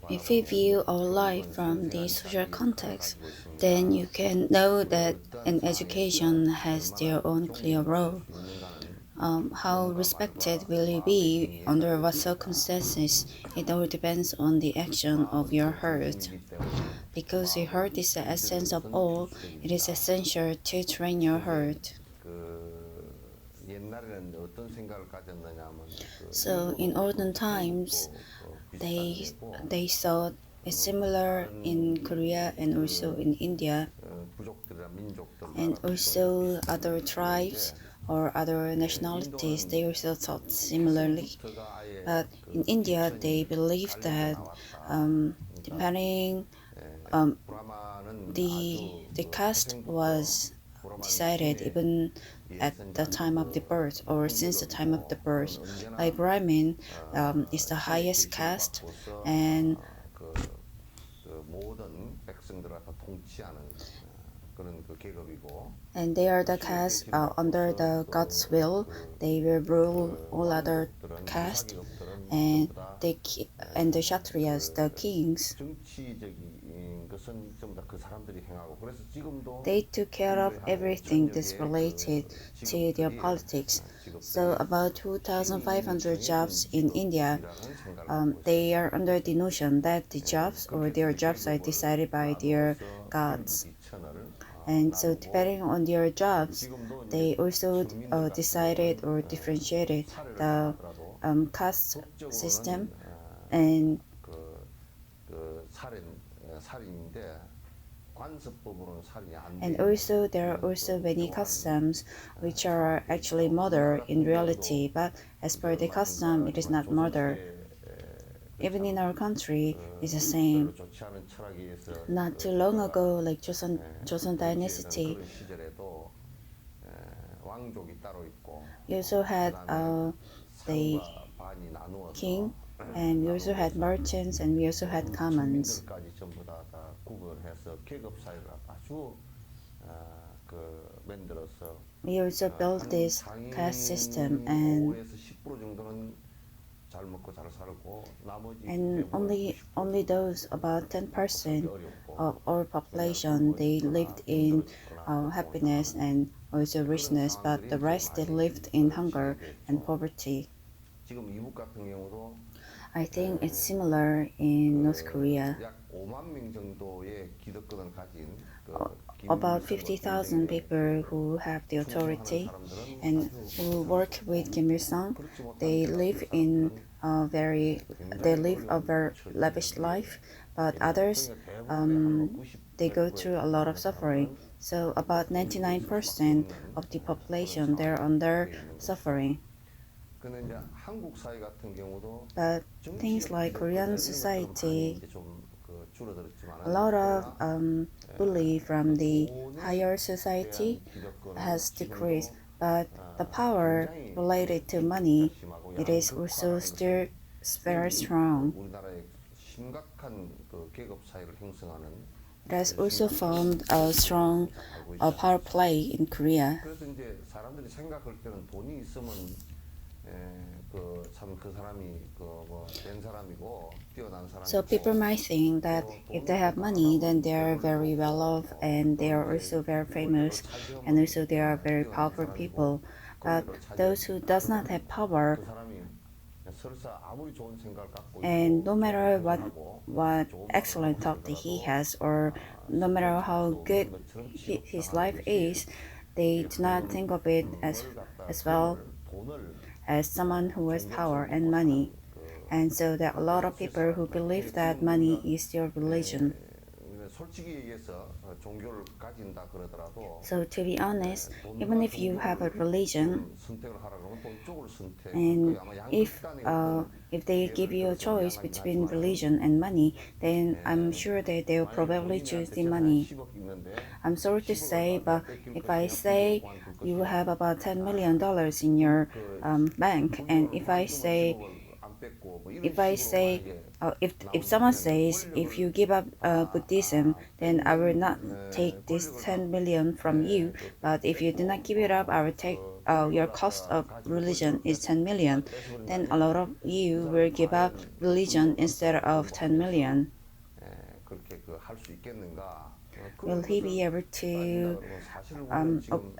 If we view our life from the social context, then you can know that an education has their own clear role. How respected will you be, under what circumstances, it all depends on the action of your heart. Because the heart is the essence of all, it is essential to train your heart. So in olden times, they they thought it's similar in Korea and also in India, and also other tribes or other nationalities, they also thought similarly. But in India, they believe that depending the caste was decided even at the time of the birth or since the time of the birth. Like Brahmin is the highest caste, and they are the caste under the God's will. They will rule all other caste, and the Kshatriyas, the kings. They took care of everything that's related to their politics. So about 2,500 jobs in India, they are under the notion that the jobs or their jobs are decided by their gods. And so depending on their jobs, they also decided or differentiated the caste system, and also there are also many customs which are actually murder in reality, but as per the custom, it is not murder. Even in our country, it's the same. Not too long ago, like Joseon Dynasty, we also had the king, and we also had merchants, and we also had commons. We also built this caste system, and only those about 10% of our population, they lived in happiness and also richness, but the rest they lived in hunger and poverty. I think it's similar in North Korea. About 50,000 people who have the authority and who work with Kim Il-sung, they live a very lavish life, but others they go through a lot of suffering. So about 99% of the population, they're under suffering. But things like Korean society, a lot of bully from the higher society has decreased, but the power related to money, it is also still very strong. It has also formed a strong power play in Korea. So people might think that if they have money, then they are very well off, and they are also very famous, and also they are very powerful people. But those who does not have power, and no matter what excellent thought that he has, or no matter how good his life is, they do not think of it as well as someone who has power and money. And so there are a lot of people who believe that money is their religion. So to be honest, even if you have a religion, and if they give you a choice between religion and money, then I'm sure that they'll probably choose the money. I'm sorry to say, but if I say you have about $10 million in your bank, and if I say if I say, if someone says, if you give up Buddhism, then I will not take this 10 million from you. But if you do not give it up, I will take your cost of religion is 10 million. Then a lot of you will give up religion instead of 10 million. Will he be able to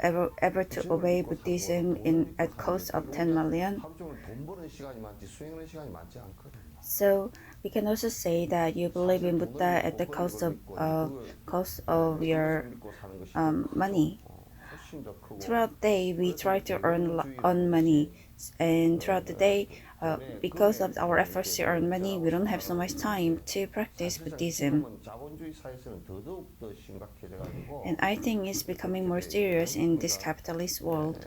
ever to obey Buddhism in at cost of 10 million? So we can also say that you believe in Buddha at the cost of your money. Throughout the day, we try to earn money, and throughout the day, because of our efforts to earn money, we don't have so much time to practice Buddhism. And I think it's becoming more serious in this capitalist world.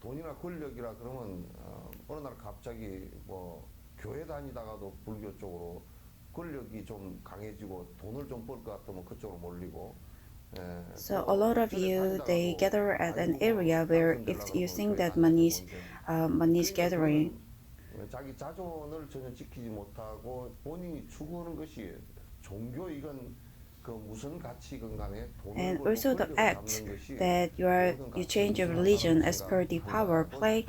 돈이나 권력이라 그러면 어느 날 갑자기 뭐 교회 다니다가도 불교 쪽으로 권력이 좀 강해지고 돈을 좀 벌 것 같으면 그쪽으로 몰리고. So a lot of you, they gather at an area where if you think that money's gathering. 자기 자존을 전혀 지키지 못하고 본인이 추구하는 것이 종교 이건 그 무슨 가치건 간에 And also the act that you change your religion as per the power play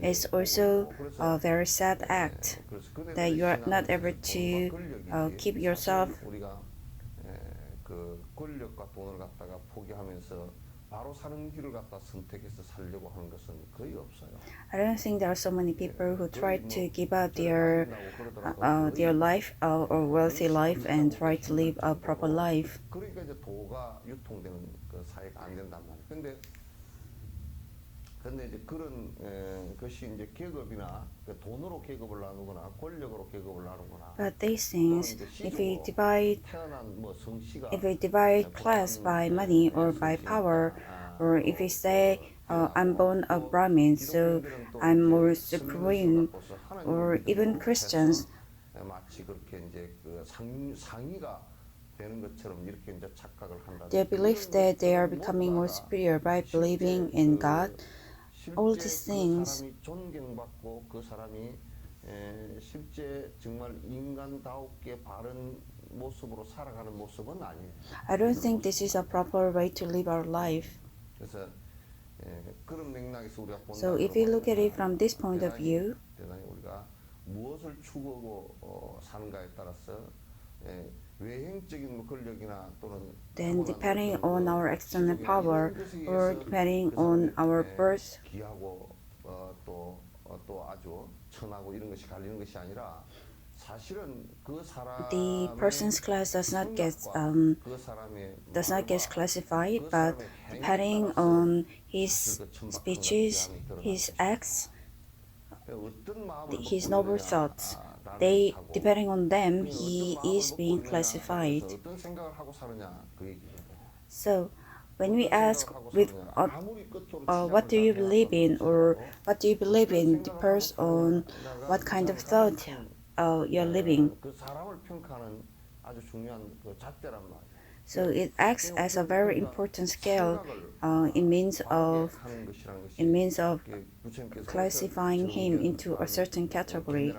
is also a very sad act that you are not able to keep yourself. 그 권력과 돈을 갖다가 포기하면서 바로 사는 길을 갖다 선택해서 살려고 하는 것은 거의 없어요. I don't think there are so many people who try to give up their life or wealthy life and try to live a proper life. 그러니까 이제 도가 유통되는 그 사회가 안 된단 말이에요. 근데 이제 그런 것이 이제 계급이나 돈으로 계급을 나누거나 권력으로 계급을 나누거나. But these things, if we divide class by money or by power, or if we say I'm born a Brahmin, so I'm more supreme, or even Christians. 마치 그렇게 이제 그 상위가 되는 것처럼 이렇게 이제 착각을 한다. They believe that they are becoming more superior by believing in God. All these things. 존경받고 그 사람이 실제 정말 인간다웠게 바른 모습으로 살아가는 모습은 아니에요. I don't think this is a proper way to live our life. 그래서 그런 맥락에서 우리가 본다. So if you look at it from this point of view, 우리가 무엇을 추구하고 사는가에 따라서 외형적인 권력이나 또는 then depending on our external power or depending on our birth, 귀하고 또 아주 천하고 이런 것이 갈리는 것이 아니라 사실은 그 사람 the person's class does not get classified, but depending on his speeches, his acts, his noble thoughts, depending on them, he is being classified. So, when we ask what do you believe in, or what do you believe in, depends on what kind of thought you're living. So it acts as a very important scale in means of classifying him into a certain category.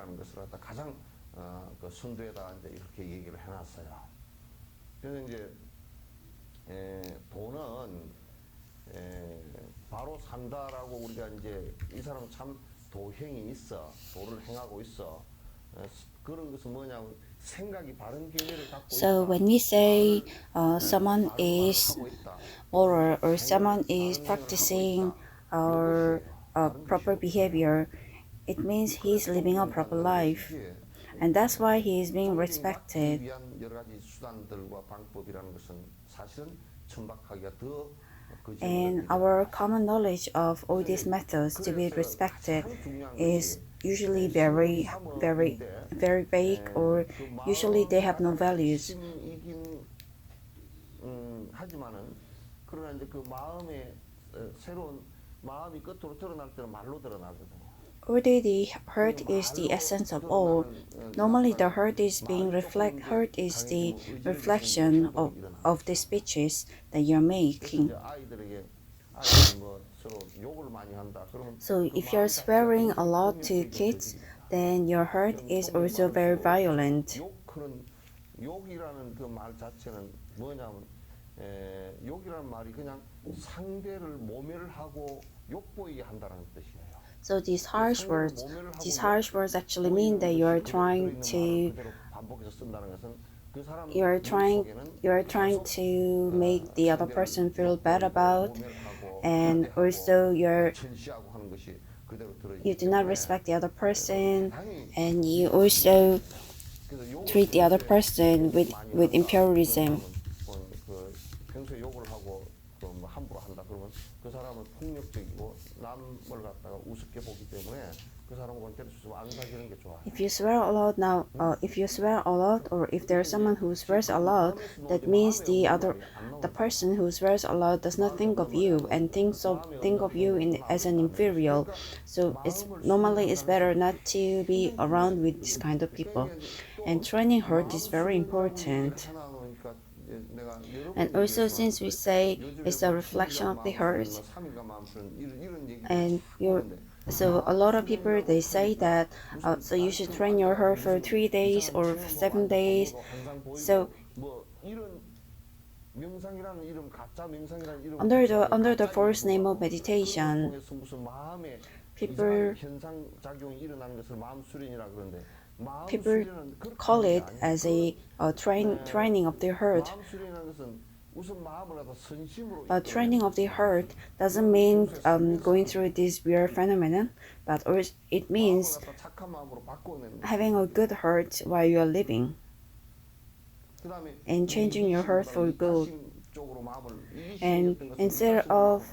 돈은 바로 산다라고 우리가 이제 이 사람 참 도행이 있어, 도를 행하고 있어. 그런 것은 뭐냐면 생각이 바른 견해를 갖고 있다. So when we say someone is moral or someone is practicing our proper behavior, it means he's living a proper life, and that's why he is being respected. And our common knowledge of all these methods to be respected is usually very vague, or usually they have no values. Although the heart is the essence of all, normally the heart is the reflection of the speeches that you're making. So if you're swearing a lot to kids, then your heart is also very violent. 욕하는 욕이라는 그 말 자체는 뭐냐면 욕이라는 말이 그냥 상대를 모멸하고 욕보이게 한다는 뜻이에요. So these harsh words actually mean that you are trying to you are trying to make the other person feel bad about, and also you do not respect the other person, and you also treat the other person with imperialism. 평소에 욕을 하고 뭐 함부로 한다 그러면 그 사람은 폭력적이고 남을 갖다가 우습게 보기 때문에 그 사람하고는 때려서 안 사귀는 게 좋아요. If you swear a lot now, if you swear a lot, or if there's someone who swears a lot, that means the person who swears a lot does not think of you and think of you as an inferior. So it's better not to be around with this kind of people. And training heart is very important. And also, since we say it's a reflection of the heart, and so a lot of people they say that so you should train your heart for 3 days or 7 days. So under the false name of meditation, people call it as a training of the heart. But training of the heart doesn't mean going through this weird phenomenon, but it means having a good heart while you are living and changing your heart for good. And instead of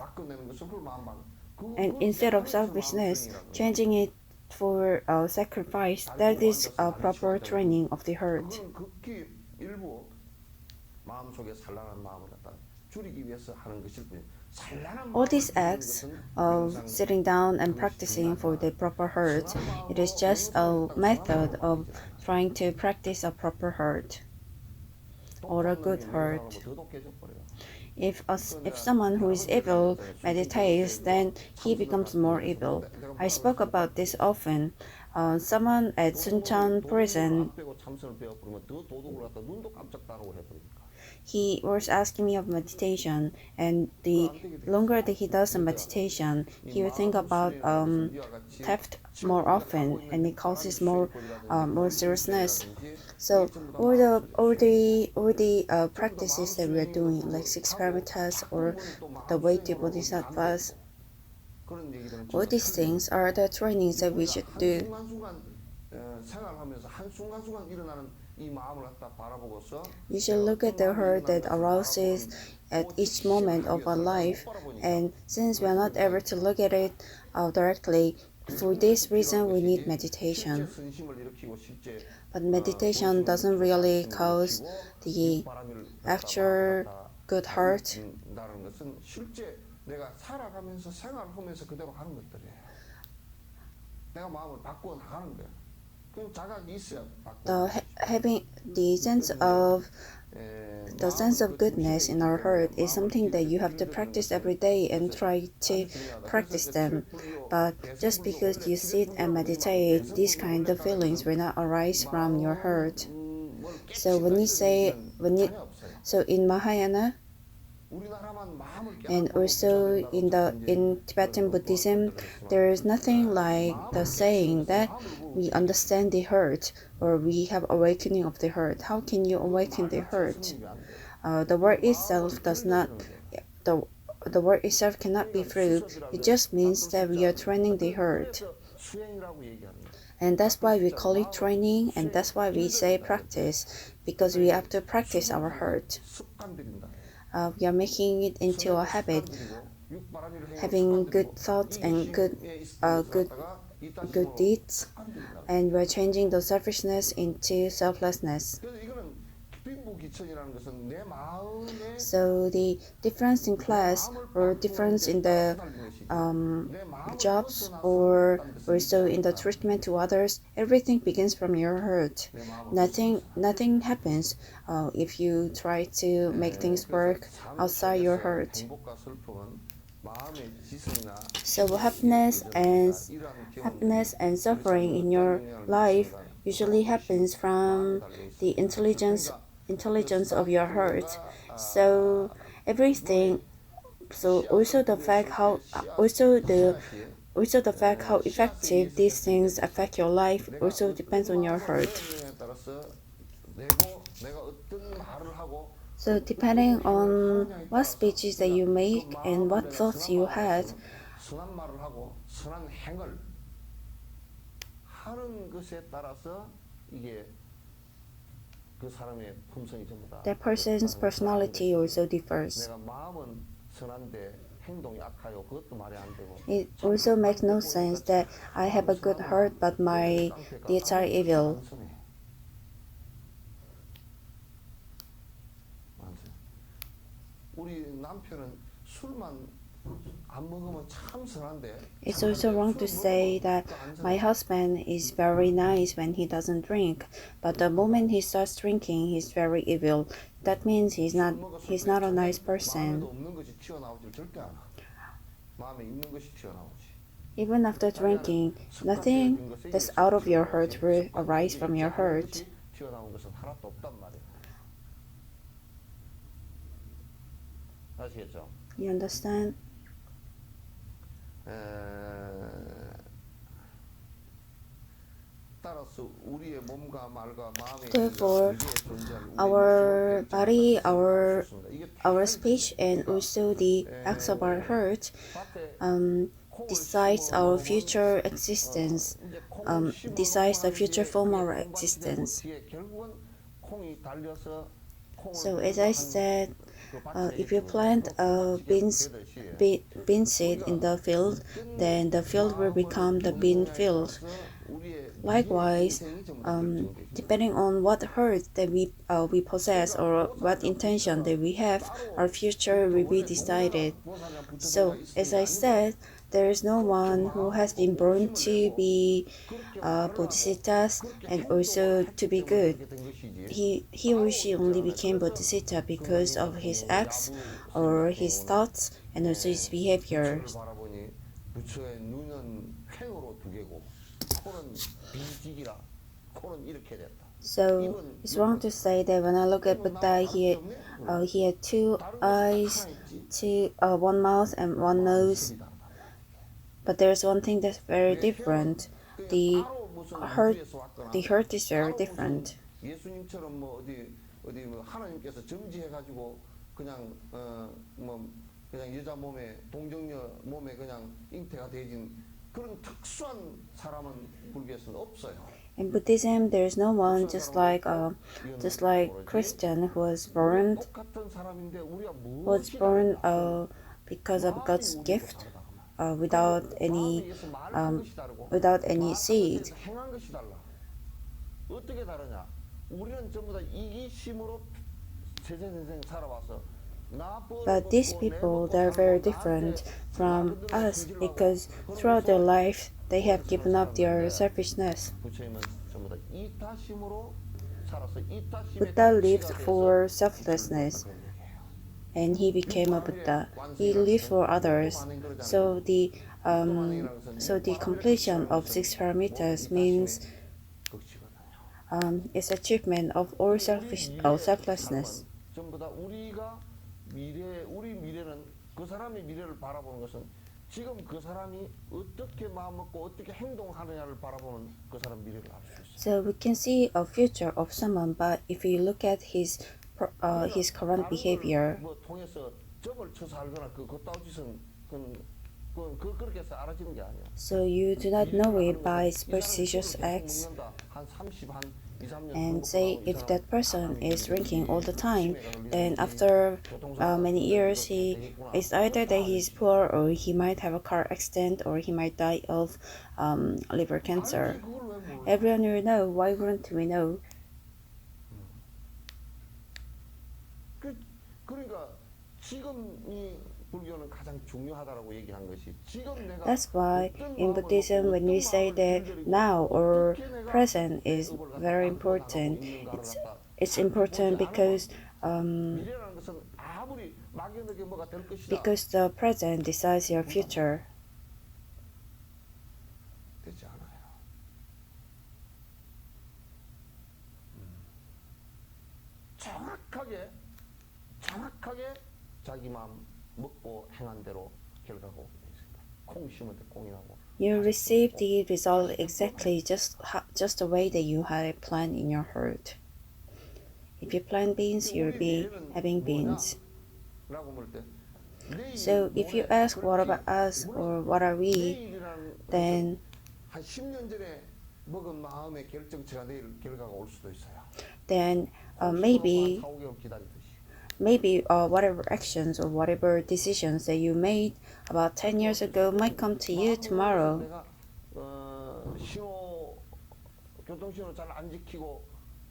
selfishness, changing it for sacrifice, that is a proper training of the heart. All these acts of sitting down and practicing for the proper heart, it is just a method of trying to practice a proper heart or a good heart. If someone who is evil meditates, then he becomes more evil. I spoke about this often. Someone at Suncheon prison, he was asking me of meditation, and the longer that he does the meditation, he will think about theft more often, and it causes more seriousness. So all the practices that we are doing, like 6 paramitas or the way to bodhisattvas, all these things are the trainings that we should do. You should look at the heart that arouses at each moment of our life, and since we are not able to look at it directly, for this reason we need meditation. But meditation doesn't really cause the actual good heart. Having the sense of goodness in our heart is something that you have to practice every day and try to practice them. But just because you sit and meditate, these kind of feelings will not arise from your heart. So so in Mahayana, and also in Tibetan Buddhism, there is nothing like the saying that we understand the heart or we have awakening of the heart. How can you awaken the heart? The word itself the word itself cannot be true. It just means that we are training the heart. And that's why we call it training, and that's why we say practice, because we have to practice our heart. We are making it into a habit, having good thoughts and good deeds, and we're changing the selfishness into selflessness. So the difference in class or difference in the jobs or also in the treatment to others, everything begins from your heart. Nothing happens if you try to make things work outside your heart. 마음의 지성이나 So 지혜에 의존합니다. 이러한 happiness 경험들이 and 우리 suffering 삶에 in 어떤 your 영향을 life 미치는가 usually 그것이 happens 마음에 from 달려 the 있습니다. 그러니까 그 intelligence of your heart. 스마트폰과 So everything, 노예 so 씨앗을 뿌려 쓸 때 씨앗 씨앗이 also the fact how 씨앗에 effective 의해서 these 결정이 things 되는 것이 affect your life 내가 also depends 어떤 on your 마음으로 heart. 내었느냐에 따라서 내가 어떤 말을 하고 So 어떤 depending 행위를 on 하느냐에 what 따라서 speeches that 그러니까 you 그 make and 마음을 what 내가 thoughts 선한 you 마음을 had, 했으면 선한 말을 하고 선한 행을 하는 것에 따라서 이게 그 사람의 품성이 전부 다 that person's 다른 personality 것이지. also differs. 내가 마음은 선한데 행동이 악하여 그것도 말이 안 되고 It 참 also 그 makes 깡패 no 보니까 sense that I have 참 a good 선하구나. heart but 그런데 그 my 깡패가 deeds are 아무것도 evil. 단순해. 우리 남편은 술만 안 먹으면 참 선한데 It's also wrong to say that my husband is very nice when he doesn't drink, but the moment he starts drinking, he's very evil. That means he's not a nice 마음에도 person. 없는 것이 튀어나오질 절대 않아. 마음에 있는 것이 튀어나오지. Even after 자기 안에 drinking, 습관되어진 nothing 것에 that's 의해서 out of your heart 튀어나오지 will arise 습관되어져 from 있지 your 않은 heart. 것이 튀어나온 것은 하나도 없단 말이야. 아시겠죠? You understand? 따라서 우리의 몸과 말과 마음의 행위가 Therefore, 미래에 존재할 우리의 our 목적을 body, 결정한다는 것을 알 수 있습니다. 이게 our 대단히 speech, and 우리가 also the acts of our heart 밭에 콩을 decides 심어 our 놓으면 future existence, 이제 콩을 심어 놓고 decides the 난 future 뒤에 form of 그게 our 콩밭이 되고 existence. 뒤에 결국은 콩이 달려서 콩을 So as 가지고 I 한 said, 그 밭이 if you 되겠죠. plant 그 a 밭이 계속 되듯이 bean seed in 우리가 the field, 어떤 then the field will 마음을 become the bean 먹느냐에 field. 따라서 우리의 미래 Likewise, 인생이 전부 다 결정되죠. depending on what heart that we possess 그러니까 or what 보살이랑 intention 부처가 that we have, our 따로 future 그렇게 will be 원래 decided. 동네가 보살이랑 부처들과 So, 있었던 as 게 I 아닌데 said, there is no 그렇게 one who 마음을 has 먹고 been born 욕심을 to 내고 be 그렇게 말을 하고 bodhisattvas 그렇게 and 행동을 also to 했기 be 때문에 good. 그렇게 된 것이지 He or 따로 she 있지 only 않아요. became 그래서 bodhisattva because 금강경 of 같은 his 경우는 acts 야부 스님 or 같은 his 경우는 thoughts and also his behavior. 부처를 바라보니 부처의 눈은 횡으로 두 개고 코는 비지기라 코는 이렇게 됐다. So 입은 it's wrong to say that when I look at 그러면 나와 Buddha, 다를 게 없네. he had two 다른 것이 딱 eyes, 하나 있지. one mouth, and one 마음의 nose. 설이 다르다. But there's one thing that's very 왜 different. 그냥 The 따로 무슨 heart, 우주에서 왔거나 the heart is very 따로 무슨 different. 예수님처럼 뭐 어디 뭐 하나님께서 점지해가지고 그냥 뭐 그냥 여자 몸에 동정녀 몸에 그냥 잉태가 되진 그런 특수한 사람은 불교에서는 없어요. In Buddhism, there's no one 특수한 사람은 없고 just 이거는 like 뭐지? Christian who was 우리가 born 똑같은 사람인데 우리가 was 무엇이 born 다른가? because of 마음이 God's 우리하고 gift 다르다 그 말. without 그리고 마음에 any 의해서 말한 것이 다르고 without any 말한 것에 seed. 의해서 행한 것이 달라. 어떻게 다르냐? 우리는 전부 다 이기심으로 세세생생 살아와서 나 But these 벌어먹고 내 people, 먹고 they're very 살고 different 나한테 from 나름대로 us 승질을 because 하고 throughout their 그러면서 life they have 오래 given up their 살았는데 selfishness. 부처님은 전부 다 이타심으로 살아서 이타심의 Buddha lived 가치가 for 돼서 selflessness 그런 얘기예요. and he became a Buddha. He lived for others. So the completion of six parameters means it's achievement of all selflessness. 전부 다 우리가 우리 미래는 그 사람의 미래를 바라보는 것은 지금 그 사람이 어떻게 마음 먹고 어떻게 행동하느냐를 바라보는 그 사람 미래를 알 수 있어요. So we can see a future of someone, but if we look at his current behavior, 뭐 통해서 점을 쳐서 알거나 그따위 짓은 그렇게 해서 알아지는 게 아니야. so you do not know it by superstitious acts. And say if that person is drinking all the time, then after many years it's either that he's poor or he might have a car accident or he might die of liver cancer. Everyone will know. Why wouldn't we know? 그러니까 지금 이 불교는 가장 중요하다라고 얘기한 것이 지금 내가 That's why in Buddhism when we say that now or present is very important, it's important because 미래라는 것은 아무리 막연하게 뭐가 될 것이다. because the present decides your future. 되지 않아요. 정확하게 자기 마음 먹고 행한 대로 결과가 오게 돼 있습니다. 콩 심을 때 콩이 나고. You receive the result exactly just the way that you had planned in your heart. If you plant beans, you'll be having beans. 라고 물을 때 So if you ask what about us or what are we, then 한 10년 전에 먹은 마음의 결정체가 내일 결과가 올 수도 있어요. then maybe maybe whatever actions or whatever decisions that you made about 10 years ago might come to you tomorrow. 신호 교통신호 잘 안 지키고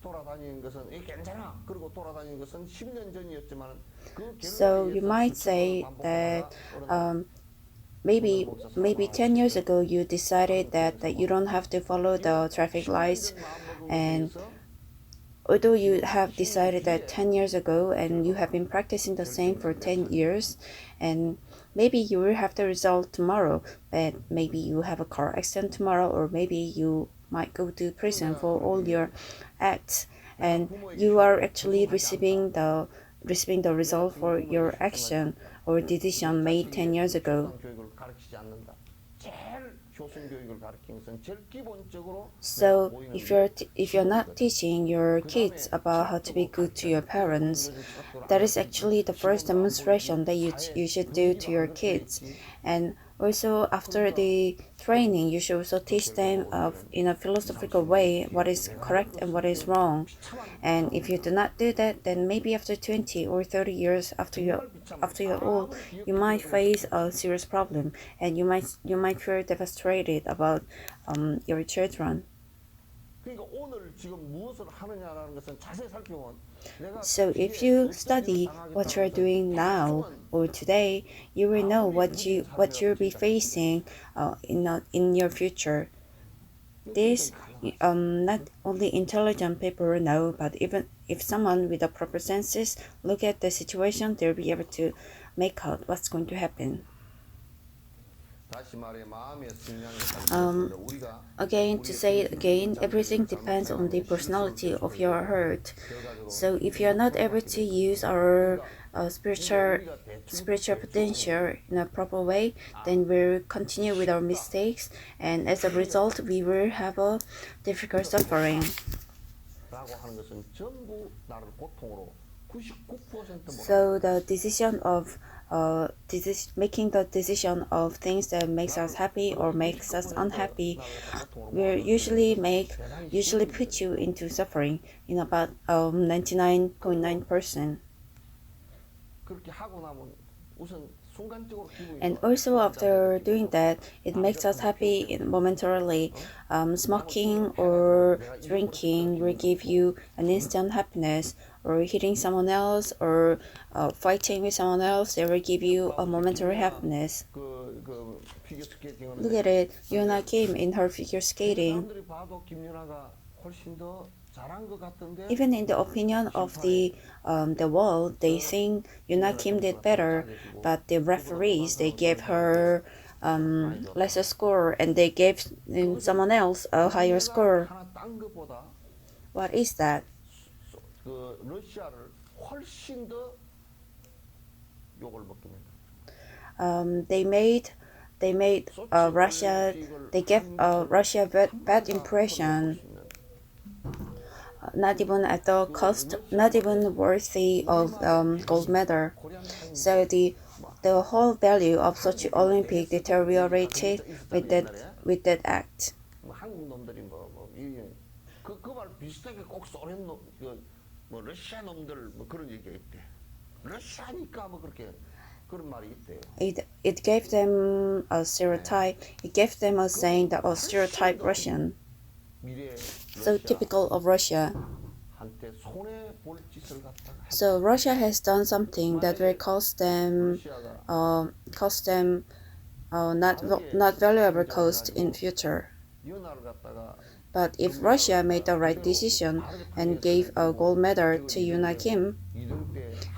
돌아다니는 것은 괜찮아. 그리고 돌아다니는 것은 10년 전이었지만 그 So you might say that maybe 10 years ago you decided that you don't have to follow the traffic lights, and although you have decided that 10 years ago and you have been practicing the same for 10 years, and maybe you will have the result tomorrow, but maybe you have a car accident tomorrow, or maybe you might go to prison for all your acts, and you are actually receiving the result for your action or decision made 10 years ago. So if you're not teaching your kids about how to be good to your parents, that is actually the first demonstration that you should do to your kids. And also after the training, you should also teach them in a philosophical way what is correct and what is wrong. And if you do not do that, then maybe after 20 or 30 years after you're old, you might face a serious problem, and you might feel devastated about your children. So if you study what you're doing now or today, you will know what you'll be facing in your future. This not only intelligent people know, but even if someone with the proper senses look at the situation, they'll be able to make out what's going to happen. Again, to say it again, everything depends on the personality of your heart. So if you are not able to use our spiritual potential in a proper way, then we'll continue with our mistakes, and as a result, we will have a difficult suffering. So the decision of making the decision of things that makes us happy or makes us unhappy will usually put you into suffering in about 99.9%. And also after doing that, it makes us happy momentarily. Smoking or drinking will give you an instant happiness, or hitting someone else, or fighting with someone else, they will give you a momentary happiness. Look at it, Yuna Kim in her figure skating. Even in the opinion of the world, they think Yuna Kim did better, but the referees, they gave her lesser score, and they gave someone else a higher score. What is that? They made Russia. They gave Russia bad impression. Not even at the cost, not even worthy of gold medal. So the whole value of Sochi Olympic deteriorated with that act. It gave them a stereotype. It gave them a saying that was stereotype Russian. So typical of Russia. So Russia has done something that will cost them not valuable cost in future. But if Russia made the right decision and gave a gold medal to Yuna Kim,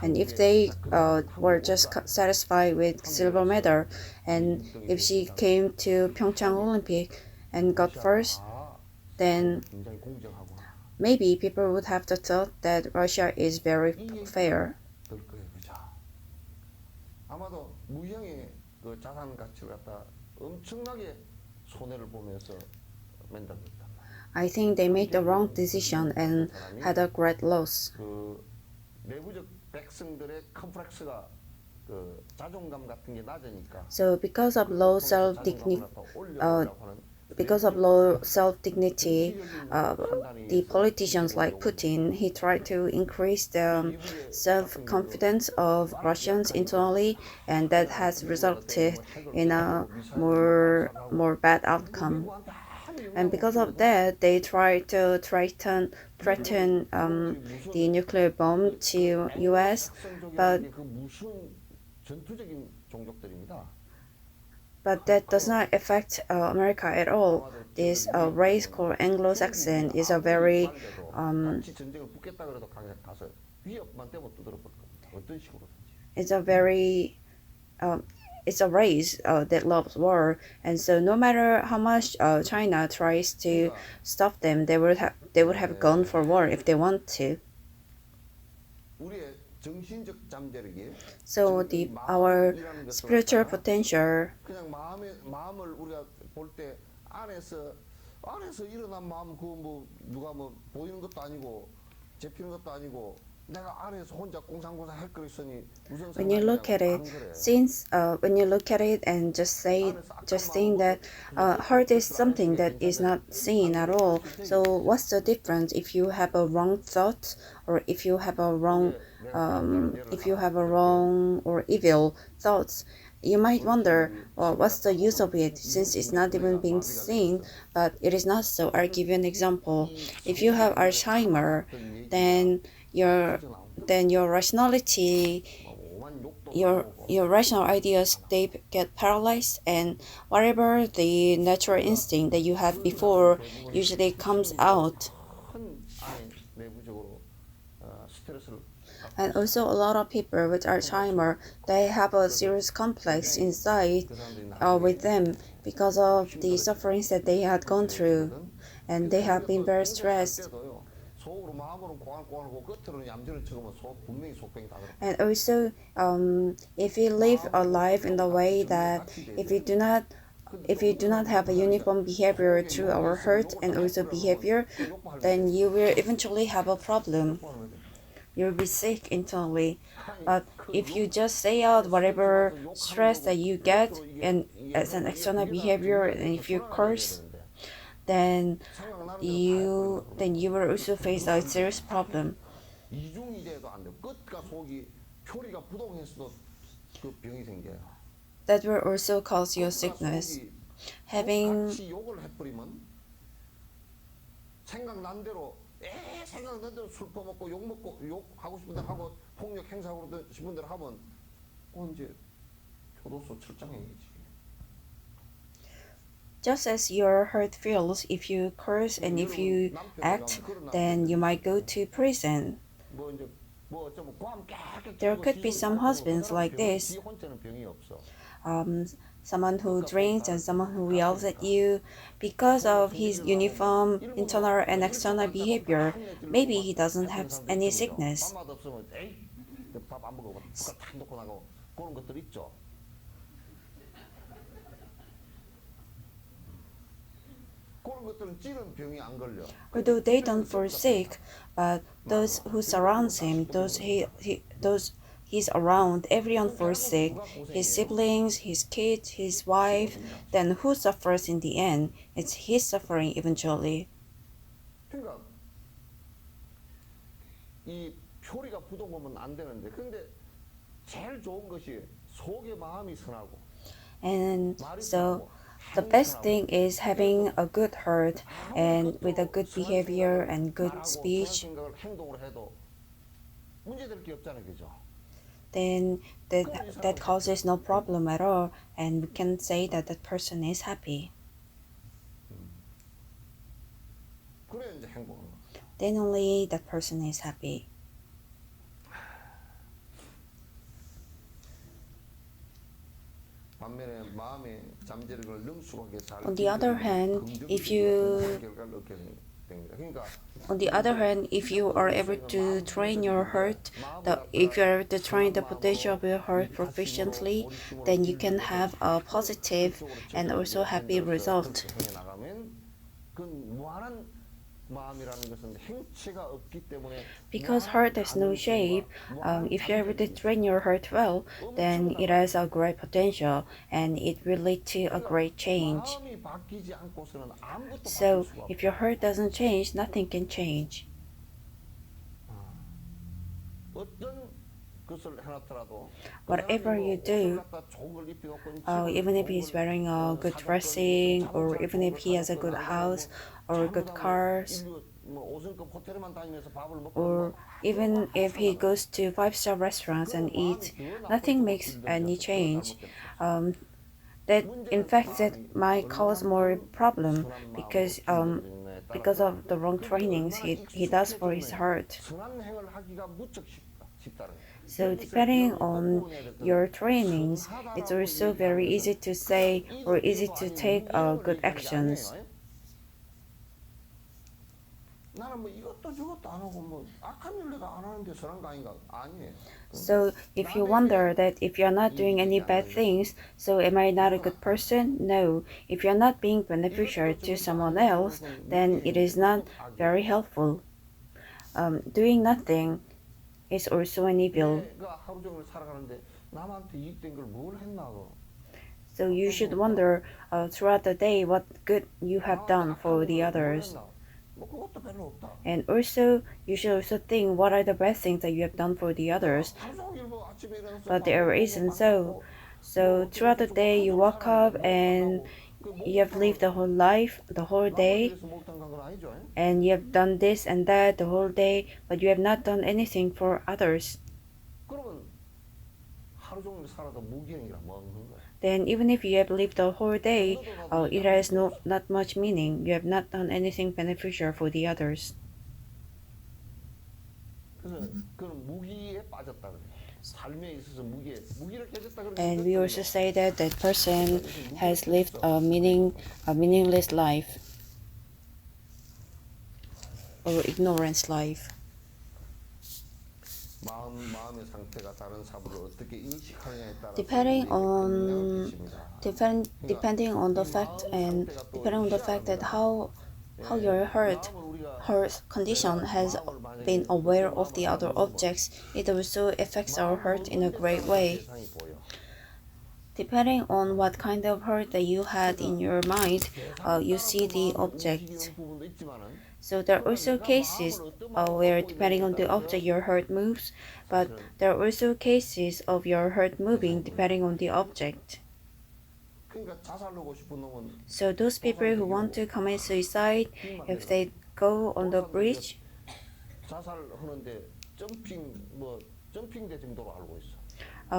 And if 한국에 they 딱 그날 were 한국 just 올까 satisfied with silver medal, 우리 and 1등이 if she 됐다면 came to Pyeongchang 하긴 Olympic and got 러시아가 first, then 굉장히 공정하구나 maybe people would have the thought that Russia is very 이 얘기가 fair. 될 거예요, 그죠? 아마도 무형의 그 자산 가치를 갖다 엄청나게 손해를 보면서 만들었단 말이에요. I think they made the wrong decision and 사람이 had a great loss. 그 내부적 백성들의 컴플렉스가 그 자존감 같은 게 낮으니까 So because of 그걸 low 통해서 self 자존감을 dignity, 갖다 올려보려고 하는 because of 내부적 low self dignity, 정치적인 uh, 판단에 the 의해서 politicians 이루어진 like 요구입니다. Putin, he tried to increase the 미국의 self 같은 경우도 confidence of Russians internally, and that has resulted in a more bad outcome. And because of that, they tried to threaten the nuclear bomb to U.S. But 그 무슨 전투적인 종족들입니다. that does not affect America at all. 아마도 This 저들 race 위협 called 때문에 Anglo-Saxon 중국이 is a 아무리 very 말려도 um, 같이 전쟁을 붙겠다 그래도 가서 위협만 때문에 두드려 볼 겁니다. 어떤 식으로든지. it's a very it's a race that loves war, and so no matter how much China tries to 그러니까 stop them, they would have gone for war if they want to. 우리의 정신적 잠재력이 So our 마음이라는 것을 spiritual 갖다가 potential, 그냥 마음을 우리가 볼 때 안에서 일어난 마음 그 뭐 누가 뭐 보이는 것도 아니고 잡히는 것도 아니고 내가 안에서 혼자 꽁상꽁상 헷갈렸으니 무슨 when you look at it, 안 그래. since when you look at it and just think that heart is something that is not seen at all. So what's the difference if you have a wrong thought, or if you have a wrong or evil thoughts? You might wonder, well, what's the use of it since it's not even being seen? But it is not so. I'll give you an example. If you have Alzheimer, then your rationality, your rational ideas, they get paralyzed, and whatever the natural instinct that you had before usually comes out. 큰 안에 내부적으로 스트레스를 And also a lot of people with Alzheimer, they have a serious complex inside with them because of the sufferings that they had gone through, and they have been very stressed. 속으로 마음으로는 꽁알꽁알고 겉으로는 얌전히 척으면 분명히 속병이 다 들어. And also, if you live a life in the way that if you do not have a uniform behavior through our heart and also behavior, then you will eventually have a problem. You'll be sick internally. But if you just say out whatever stress that you get and as an external behavior, and if you curse, then you will also face a serious problem. 이중이 돼도 안 돼. 끝과 속이 표리가 부동했어도 그 병이 생겨요. That will also cause you sickness. Having 같이 욕을 해버리면 생각난 대로 생각난 대로 술 퍼먹고 욕 먹고 욕하고 싶은 대로 하고 폭력 행사하고 싶은 대로 하면 이제 교도소 철장행이지. just as your heart feels, if you curse and if you act, then you might go to prison. There could be some husbands like this. Someone who drinks and someone who yells at you because of his uniform internal and external behavior. Maybe he doesn't have any sickness. 그런 것들 있죠. 그런 것들은 찌는 병이 안 걸려. Although they don't fall sick, but those who surrounds him, those he's around, everyone falls sick. His siblings, his kids, his wife. Then who suffers in the end? It's his suffering eventually. 그러니까 이 표리가 부동하면 안 되는데, 근데 제일 좋은 것이 속의 마음이 선하고. And so the best thing is having a good heart and with a good behavior and good speech. Then that causes no problem at all, and we can say that that person is happy. Then only that person is happy. On the other hand, if you on the other hand, if you are able to train your heart, if you are able to train the potential of your heart proficiently, then you can have a positive and also happy result. Because heart has no shape, if you're able to train your heart well, then it has a great potential and it will lead to a great change. So if your heart doesn't change, nothing can change. Whatever you do, even if he's wearing a good dressing, or even if he has a good house or good cars, or even if he goes to five-star restaurants and eats, nothing makes any change. Um, that in fact that might cause more problem because of the wrong trainings he does for his heart. So depending on your trainings, it's also very easy to say or easy to take good actions. So if you wonder that if you're not doing any bad things, so am I not a good person? No. If you're not being beneficial to someone else, then it is not very helpful. Doing nothing is also an evil. So you should wonder throughout the day what good you have done for the others. And also, you should also think what are the bad things that you have done for the others. But there isn't so. So throughout the day, you wake up and you have lived the whole life, the whole day, and you have done this and that the whole day, but you have not done anything for others. Then even if you have lived the whole day, it has not much meaning. You have not done anything beneficial for the others. And we also say that that person has lived a meaningless life or ignorance life. Depending on depending on the fact and depending on the fact that how your heart condition has been aware of the other objects, it also affects our heart in a great way. Depending on what kind of hurt that you had in your mind, you see the object. So there are also cases where depending on the object your heart moves, but there are also cases of your heart moving depending on the object. So those people who want to commit suicide, if they go on the bridge,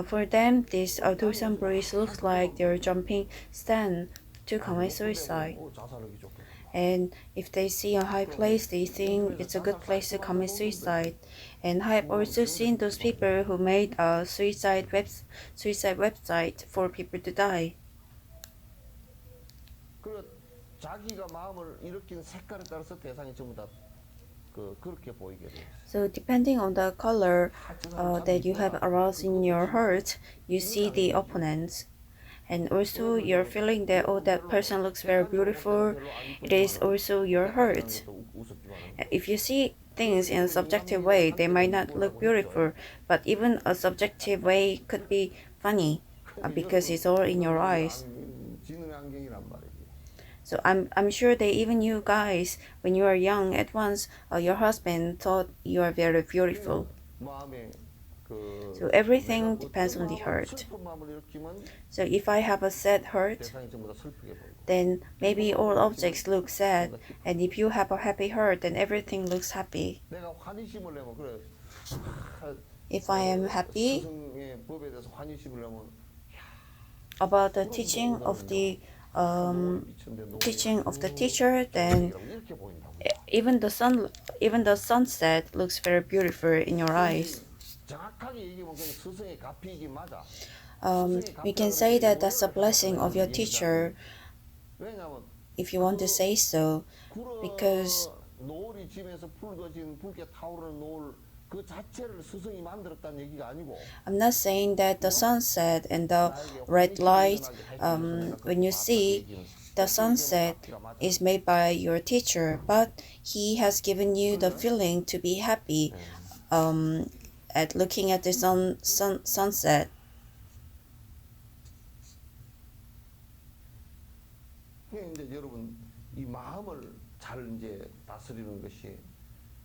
for them this tourism bridge looks like they're jumping stand to commit suicide. And if they see a high place, they think it's a good place to commit suicide. And I've also seen those people who made a suicide website for people to die. So depending on the color that you have aroused in your heart, you see the opponents. And also you're feeling that, oh, that person looks very beautiful. It is also your heart. If you see things in a subjective way, they might not look beautiful, but even a subjective way could be funny because it's all in your eyes. So I'm sure that even you guys, when you are young, at once your husband thought you are very beautiful. So everything depends on the heart. So if I have a sad heart, then maybe all objects look sad. And if you have a happy heart, then everything looks happy. If I am happy about the teaching of the teacher, then even the sunset looks very beautiful in your eyes. We can say that that's a blessing of your teacher, 왜냐하면 if you want to 그 say so, because 불어 노을이 지면서 붉어진 붉게 타오르는 노을 그 자체를 스승이 만들었다는 얘기가 아니고 I'm not saying that the sunset and the 나에게 red 환희심을 light, 일어나게 하시면서 내가 when 그것을 you 봤다 그 see 얘기는 the 어떻게 얘기하면 sunset 앞뒤가 맞아. is made by your teacher, but he has given you the 그죠? feeling to be happy at looking at the sunset. 그게 이제 여러분 이 마음을 잘 이제 다스리는 것이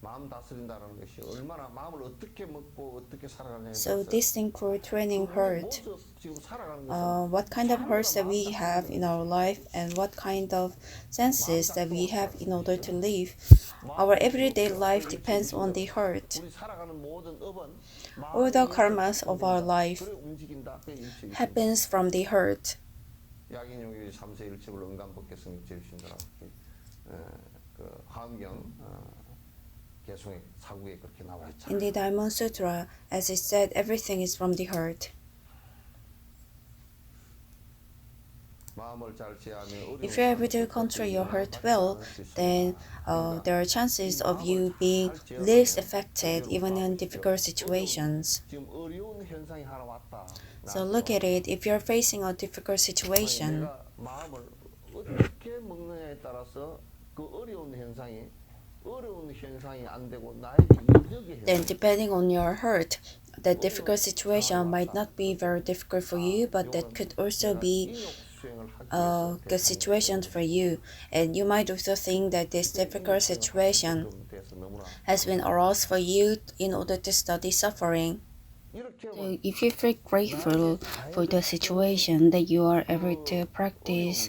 마음 다스린다는 것이 얼마나 마음을 어떻게 먹고 어떻게 살아가느냐에 So 따라서 this thing for training 우리의 heart, 모습 지금 살아가는 것은 what kind of 전부 다 hearts that 마음 we have 다스리는 in our 것이다. life and what kind of 마음 senses that we 작동을 have 하라는 in order to 것이죠. live. Our 마음이 everyday 이렇게 life 일체 depends on 일체대로 the heart. 우리 살아가는 모든 업은 All 마음에 the 의해서 karmas of our 작동된다. life 그래 움직인다. 그게 일체 일체입니다. happens from the heart. 야긴용이 3세 일체불 응감법계성 일체일신도라 그 화엄경 개송의 사구에 그렇게 나와 In 있잖아요. the Diamond Sutra, as it said, everything is from the heart. 마음을 잘 제하면 어려운 If you're able to 상황에서 control your 영향을 heart 받지 well, 않을 수 있습니다. then 그러니까 there are 이 chances of 마음을 you being 잘 less 제어하면 affected 여러분 even in 봐보십시오. difficult situations. 지금 어려운 현상이 하나 왔다. So look at it, if you're facing a difficult situation, 내가 마음을 어떻게 먹느냐에 따라서 그 어려운 현상이 안 되고 나에게 이적이 then depending on your heart, the difficult situation might not be very difficult for you, but that could also be a good situation for you. And you might also think that this difficult situation has been aroused for you in order to study suffering. So if you feel grateful for the situation that you are able to practice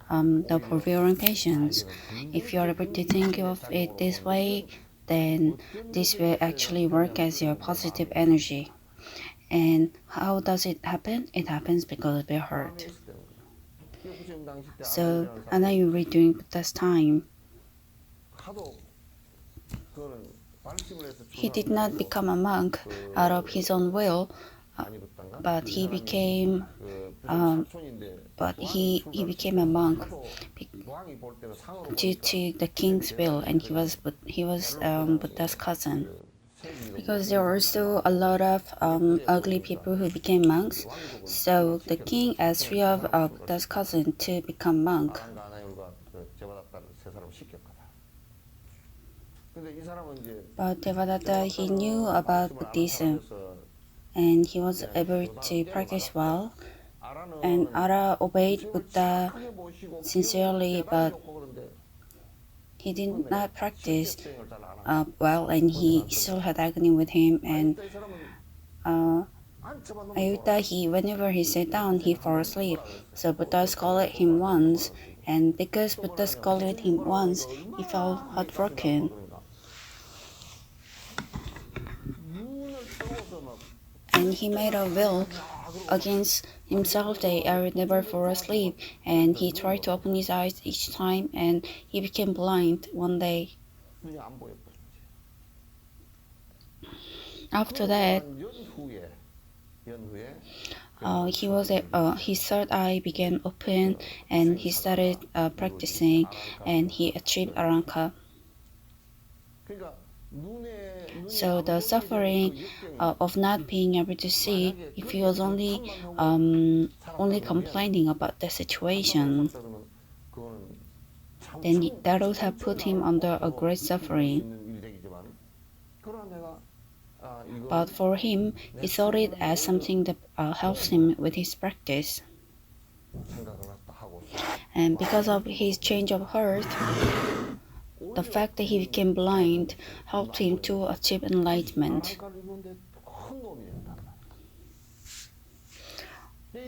the forbearing patience, if you are able to think of it this way, then this will actually work as your positive energy. And how does it happen? It happens because of your heart. So, Anna, you were doing Buddha's time. He did not become a monk out of his own will, but he became he became a monk due to the king's will, and he was Buddha's cousin. Because there were also a lot of ugly people who became monks, so the king asked three of Buddha's cousins to become monk. But Devadatta, he knew about Buddhism and he was able to practice well. And Ara obeyed Buddha sincerely, but he did not practice well, and he still had agony with him. And Ayutta, whenever he sat down, he fell asleep. So Buddha scolded him once, and because Buddha scolded him once, he felt heartbroken. And he made a will against himself that I would never fall asleep, and he tried to open his eyes each time, and he became blind one day. After that, his third eye began open, and he started practicing, and he achieved Aranka. So the suffering of not being able to see, if he was only complaining about the situation, then that would have put him under a great suffering. But for him, he saw it as something that helps him with his practice. And because of his change of heart, the fact that he became blind helped him to achieve enlightenment.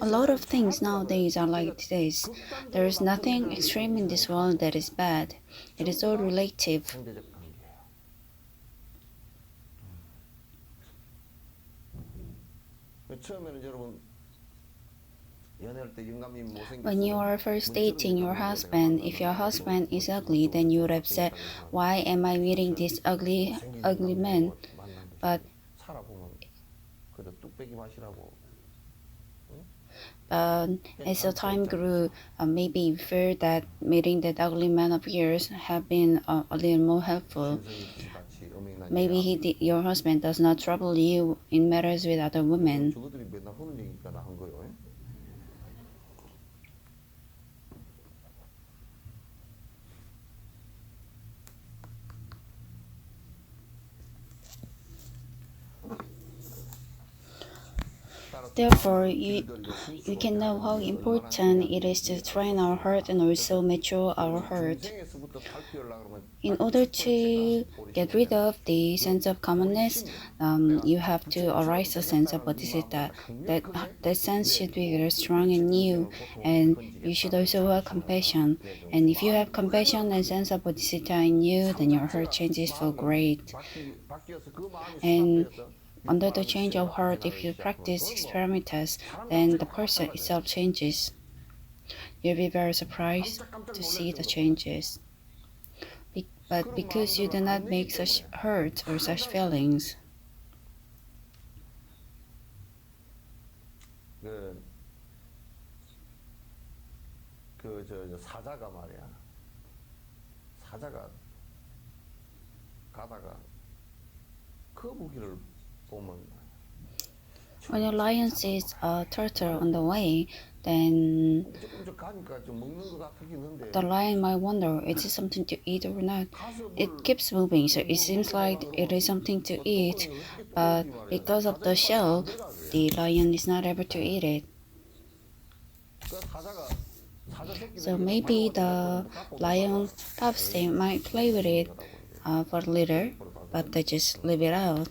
A lot of things nowadays are like this. There is nothing extreme in this world that is bad. It is all relative. When you are first dating your husband, if your husband is ugly, then you would have said, "Why am I meeting this ugly man?" But But as the time grew, maybe you feel that meeting that ugly man of yours have been a little more helpful. 신성희 씨 같이 어명란 Maybe your husband does not trouble you in matters with other 그건 women. 저것들이 맨날 하는 얘기니까 나 한 거요. Therefore, you can know how important it is to train our heart and also mature our heart. In order to get rid of the sense of commonness, you have to arise a sense of bodhisattva. That sense should be very strong in you, and you should also have compassion. And if you have compassion and sense of bodhisattva in you, then your heart changes for great. And under the change of heart, if you practice experimenters, then the person itself changes. You'll be very surprised to see the changes. But because you do not make such hurt or such feelings, 사자가 말이야. 사자가 가다가 거북이를 보면 when a lion sees a turtle on the way, then 끈적끈적 가니까 좀 먹는 것 같긴 한데 the lion might wonder, is it something to eat or not? It keeps moving, so it seems like it is something to eat, but because of the shell, the lion is not able to eat it. So maybe the lion pups, they might play with it for a little, but they just leave it out.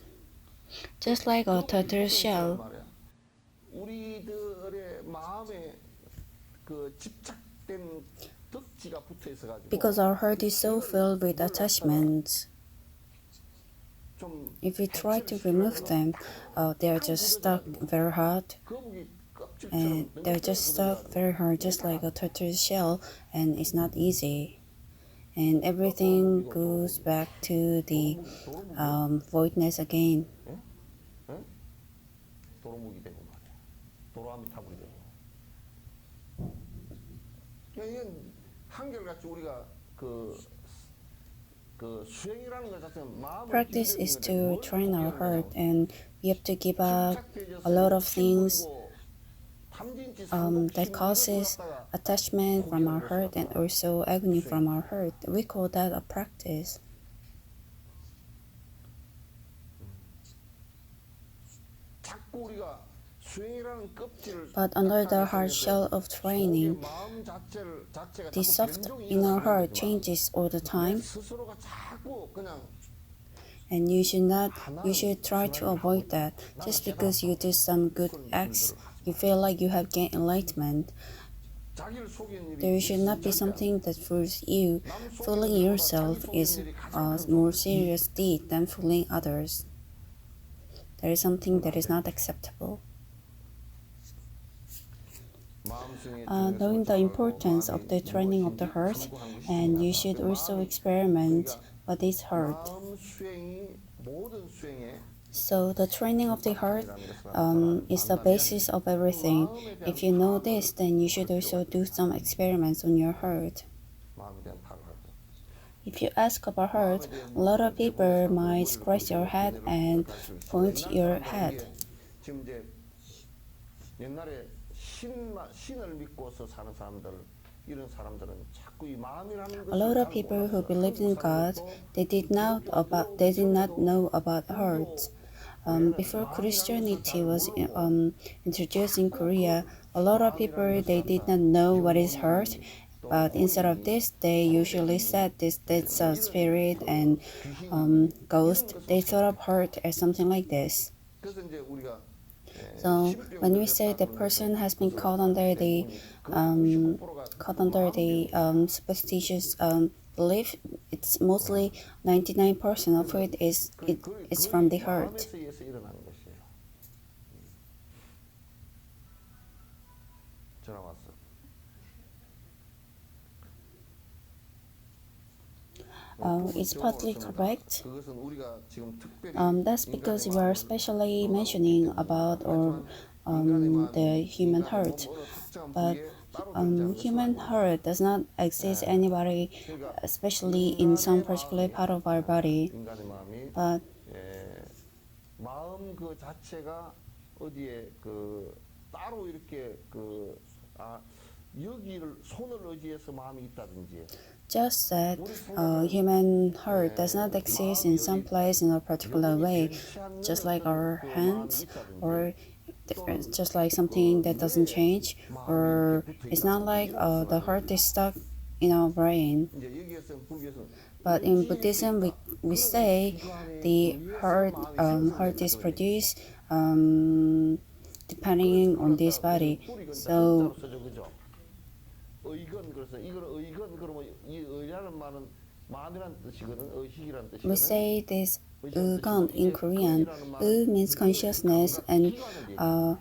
Just like a turtle shell, 우리들의 마음에 그 집착된 덕지가 붙어 있어가지고 because our heart is so filled with attachments. If we try to remove them, they are just stuck very hard. And they're just stuck very hard, just like a turtle shell, and it's not easy. And everything goes back to the voidness again. 도루묵이 되고 말이야. 도로아미 타불이 되고. 이건 한결같이 우리가 그 수행이라는 것 자체는 마음을 Practice is to train our heart, and we have to give up a lot of things that causes attachment from our heart and also agony from our heart. We call that a practice. But under the hard shell of training, the soft inner heart changes all the time, and you should try to avoid that. Just because you do some good acts, you feel like you have gained enlightenment. There should not be something that fools you. Fooling yourself is a more serious deed than fooling others. There is something that is not acceptable. Knowing the importance of the training of the heart, and you should also experiment what is heart. So the training of the heart is the basis of everything. If you know this, then you should also do some experiments on your heart. If you ask about heart, a lot of people might scratch your head and point your head. A lot of people who believed in God, they did not know about heart. Before Christianity was introduced in Korea, a lot of people they did not know what is heart. But instead of this, they usually said that's a spirit and ghost. They thought of heart as something like this. So when we say the person has been caught under the superstitious belief, it's mostly 99% of it's from the heart. It's partly correct. That's because we are especially mentioning about or the human 인간의 heart. 몸 어느 특정한 But 부위에 따로 존재하는 것은 human 아닙니다. heart does not exist anybody, 그러니까 especially in some 인간의 particular 마음이 part of our body. 인간의 마음이 But 에, 마음 그 자체가 어디에 그 따로 이렇게 여기를 손을 의지해서 마음이 있다든지 just that 우리 생각하는 human heart does not exist in 마음이 some 어디 place in a particular 영원히 way, 변치 just 않는 like 어떤 our 그 마음이 hands, 있다든지 or 또는 just like something that doesn't 뇌에 change, 마음이 이렇게 or 붙어 it's not 있다든지 like 이런 것은 the heart 아닙니다. is stuck in our brain. 이제 여기에서는 불교에서는 But in 의지일 수 Buddhism, 있다. we 그러면 say 기관에 the 의해서 마음이 heart 생성된다 is 그런 얘기예요. produced 그래서 depending 그걸 on this 갖다가 body. 뿌리가 이제 So 한자로 써져 그죠? 의건 그래서 이거는 의건 그러면 이 의라는 말은 마음이란 뜻이거든, 의식이란 we 뜻이거든. say this 의식이란 gon 뜻이고 in 이게 Korean. 건이라는 말은 Means 건의 consciousness, 감각 and 기관을 얘기합니다. uh,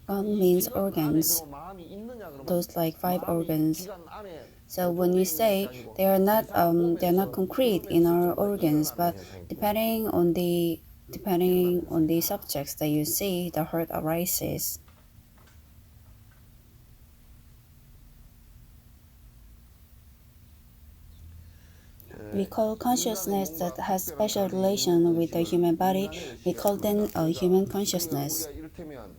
gon 이 means 기관 안에 organs. 그럼 마음이 있느냐 그러면 Those like five 마음이 organs. 기관 안에 So when 고정되어 we 있는 것이 say 아니고 they are not 세상 concrete in 몸에서 our 전부 다 organs, 일어나는 but 현상이고 depending 일어나는 on the 현상이다. subjects that you see, the heart arises. We call consciousness that has special relation with the human body, we call them a human consciousness. 우리가 이를테면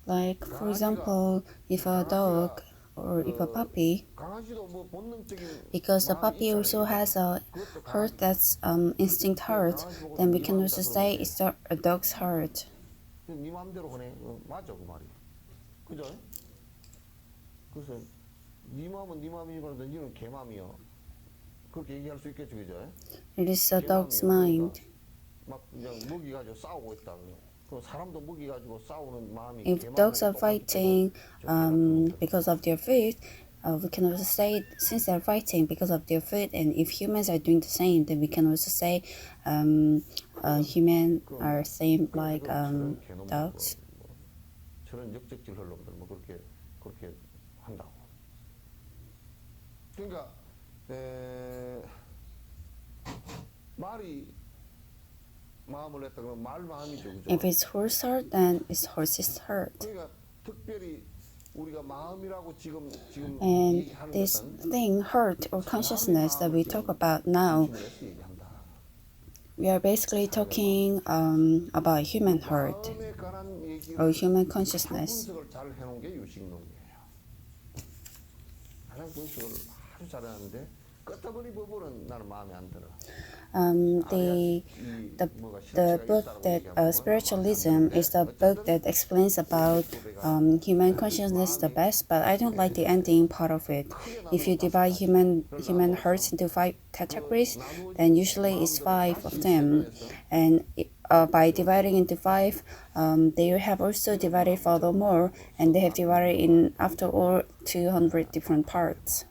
Like, for example, if a dog or if a puppy, 강아지도 뭐 본능적인 because the 마음이 puppy 있잖아요, also 그죠? has a 그것도 heart 강아지. that's instinct heart, 강아지 보고 then we 네 can 맘이다 also 그러면 say 돼. it's a dog's heart. 네 맘대로 하네. 맞아 그 말이. 그죠? 그래서 네 마음은 네 마음이지 그런데 니는 개 마음이요. 그렇게 얘기할 수 있겠죠, 그죠? It is a 개 dog's 마음이요. mind. 그러니까 막 그냥 먹이 가지고 싸우고 있다. 그럼 사람도 먹이 가지고 싸우는 마음이 개 If dogs are 마음하고 똑같기 때문에 fighting 저 개 같은 놈들. because of their food, we can also say since they're fighting because of their food, and if humans are doing the same, then we can also say humans are same like 저런 개놈들 dogs. 뭐 저런 역적질 할 놈들 뭐 그렇게 한다고. 그러니까 말이 마음을 냈다 그러면 말 마음이죠, 그죠? If it's horse heart, then it's horse's heart. 그러니까 특별히 우리가 마음이라고 지금 And 얘기하는 this 것은 thing, heart or consciousness that we talk about now, 중심을 해서 얘기한다. we are basically talking about human heart 마음에 관한 or 얘기를 human 다 consciousness. 분석을 잘 해놓은 게 유식론이에요. 가장 분석을 아주 잘하는데 끄떡거리 부분은 나는 마음에 안 들어. The book that spiritualism is the book that explains about human consciousness the best, but I don't like the ending part of it. If you divide human hearts into 5 categories, then usually it's 5 of them, and by dividing into 5, they have also divided furthermore, and they have divided in after all 200 different parts.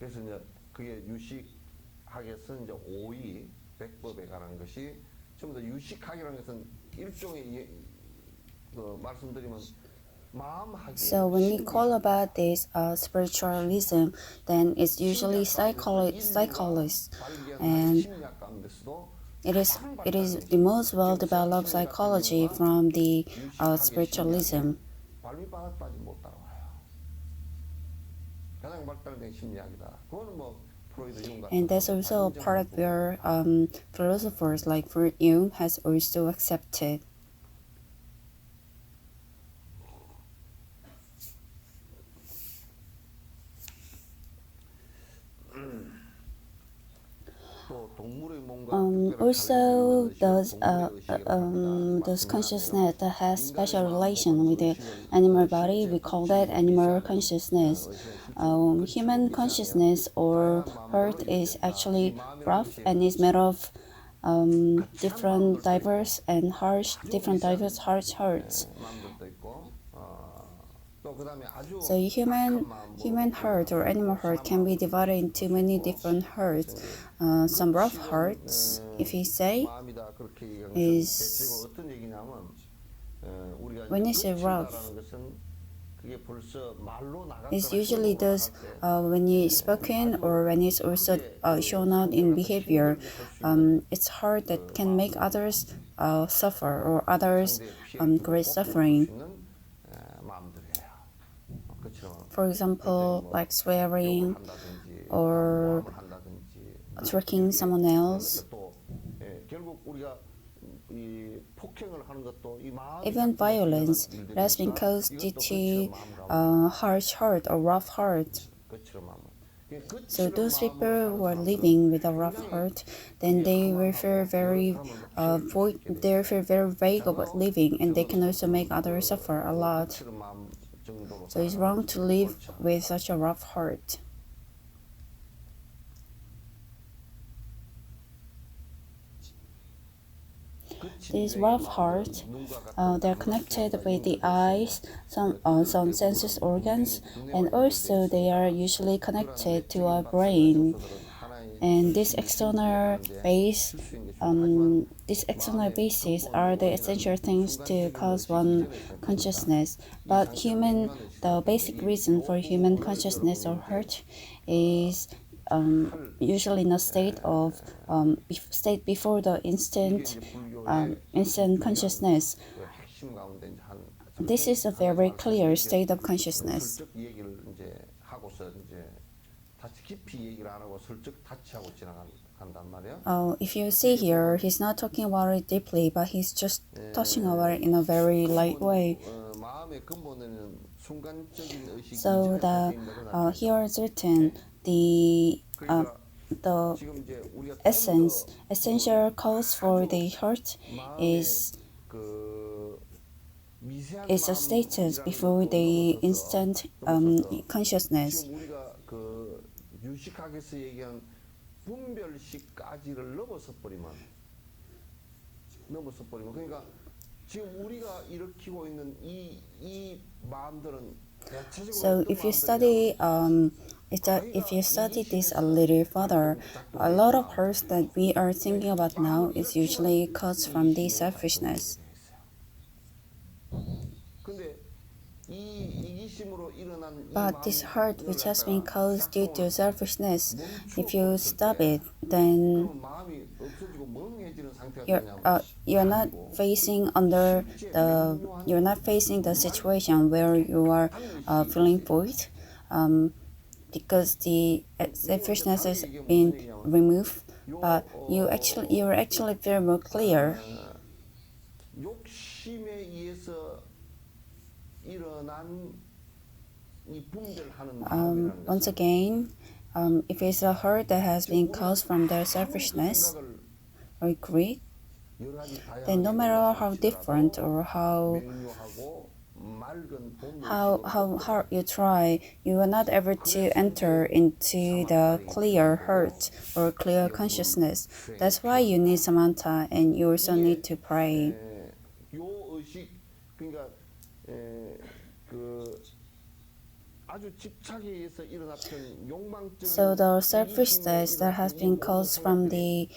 그래서 이제 그게 유식학에서 이제 오이 백법에 관한 것이 전부 다 유식학이라는 것은 일종의 말씀드리면 마음학이에요. So when we call about this spiritualism, then it's usually psychologists, and 심리학 가운데서도 it is the most well developed psychology from the spiritualism. 발밑바닥까지 못 따라와요. 가장 발달된 심리학이다. 그거는 뭐 프로이드 융 같은 And that's also a part where philosophers like Jung has also accepted. Also, those consciousness that has special relation with the animal body, we call that animal consciousness. Human consciousness or heart is actually rough and is made of different diverse hearts. So human heart or animal heart can be divided into many different hearts. Some rough hearts, if you say, is when you say rough, it's usually those when it's spoken or when it's also shown out in behavior. It's hard that can make others suffer or others 상대의 피해를 주고 create 고통을 줄 수 suffering. 있는 마음들이에요. 그처럼 For 일종의 example, 뭐 like 욕을 swearing 한다든지 or 모함을 한다든지 tricking 이렇게 someone 하는 else. 것도 결국 우리가 이 폭행을 하는 것도 이 마음이 Even 작동해서 일어난 violence, it has been 일들이니까 caused due 이것도 to 거칠은 마음 가운데 harsh heart or rough heart. 거칠은 마음. So 거칠은 those 마음으로 people 사는 who are 사람들은 living with a rough 굉장히 heart, then 그게 they will feel 허망하고 여러 very 사람을 뭐 피해를 줄 수 있게 돼 they 있어요. feel very vague about 적어도 living, and they can 적어도 also make others suffer a lot. 거칠은 마음 정도로 So it's 살아가는 wrong 것이 to live 옳지 않아요. with such a rough heart. These rough hearts, they're connected with the eyes, some senses organs, and also they are usually connected to our brain. And these external bases are the essential things to cause one consciousness. But the basic reason for human consciousness or heart is usually in a state before the instant consciousness. 핵심 가운데 이제 This is a very clear state of consciousness. 슬쩍 얘기를 이제 하고서 이제 다시 깊이 얘기를 안 하고 슬쩍 타치하고 지나간단 말이야. If you see here, he's not talking about it deeply, but he's just touching about it in a very light way. 마음의 근본에는 순간적인 의식이 So here is written the essential cause for the heart is a status before the instant consciousness. 지금 우리가 그 유식학에서 얘기한 분별식까지를 넘어서 버리면 그러니까 지금 우리가 일으키고 있는 이 마음들은 So if you study this a little further, a lot of hurts that we are thinking about now is usually caused from the selfishness. But this hurt which has been caused due to selfishness, if you stop it, then you're not facing the situation where you are feeling void, because the selfishness has been removed, but you're actually feel more clear. Once again, if it's a hurt that has been caused from their selfishness or greed, then no matter how different or how hard you try, you are not able to enter into the clear heart or clear consciousness. That's why you need Samantha, and you also need to pray. So the selfishness that has been caused from the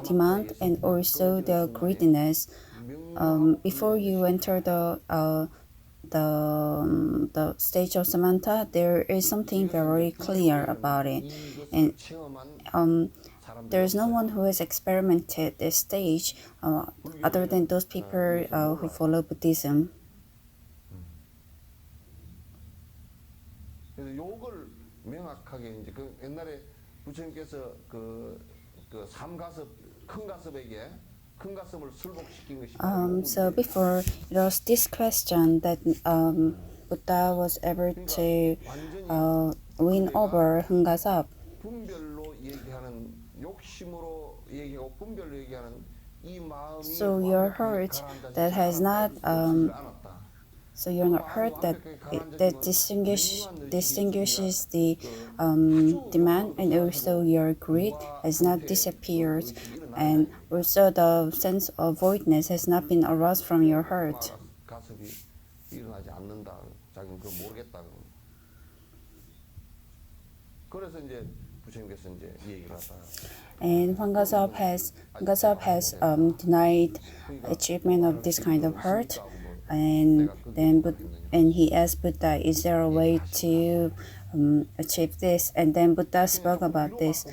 demand and also the greediness, before you enter the stage of Samantha, there is something very clear about it, and there's no one who has experimented this stage other than those people who follow Buddhism. 요걸 명확하게 이제 그 옛날에 부처님께서 그 삼가섭 큰 가섭에게 큰 가섭을 술복시킨 것이 So before there was this question that Buddha was able to win over Hungasap. 분별로 얘기하는 욕심으로 얘기하고 분별로 얘기하는 이 마음이 So your heart that has not so you're not hurt that distinguishes the demand, and also your greed has not disappeared, and also the sense of voidness has not been aroused from your heart. And Hwangasop has denied achievement of this kind of heart. And he asked Buddha, is there a way to achieve this? And then Buddha spoke about this.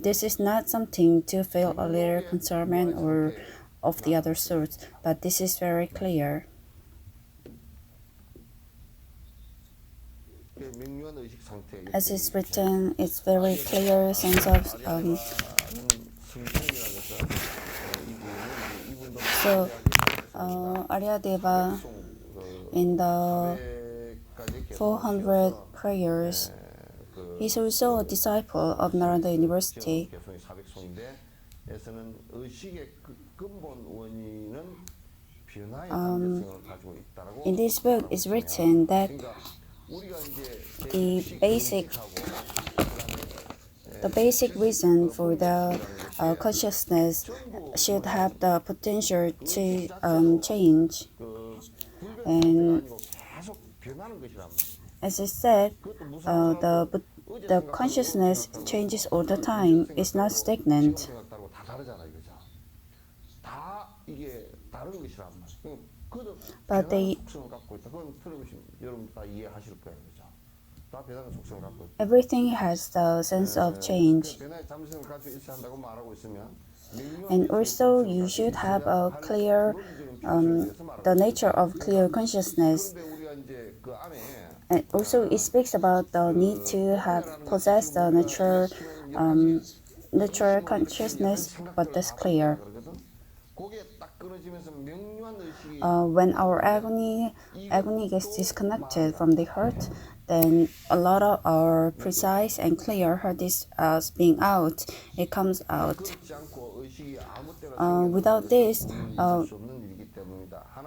this is not something to feel a little concernment or of the other sorts, but this is very clear. As is written, it's very clear sense of so Aryadeva in the 400 prayers, he's also a disciple of Narada University. In this book, it's written that the basic reason for the consciousness should have the potential to change. And as I said, the consciousness changes all the time. It's not stagnant. But everything has the sense of change. And also, you should have a clear, the nature of clear consciousness. And also, it speaks about the need to have possessed the natural consciousness, but that's clear. When our agony gets disconnected from the heart, then a lot of our precise and clear heart is being out. It comes out. Without this,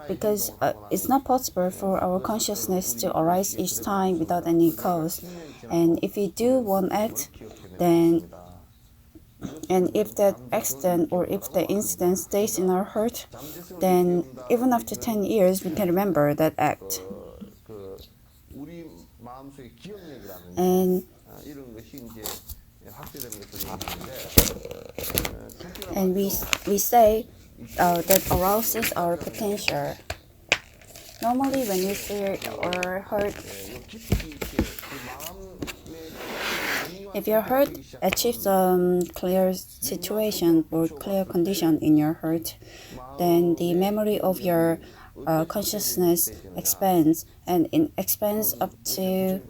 because it's not possible for our consciousness to arise each time without any cause. And if we do one act, then and if that accident or if the incident stays in our heart, then even after 10 years, we can remember that act. And we say that arouses our potential. Normally, when we feel or hurt, if your heart achieves a clear situation or clear condition in your heart, then the memory of your consciousness expands, and it expands up to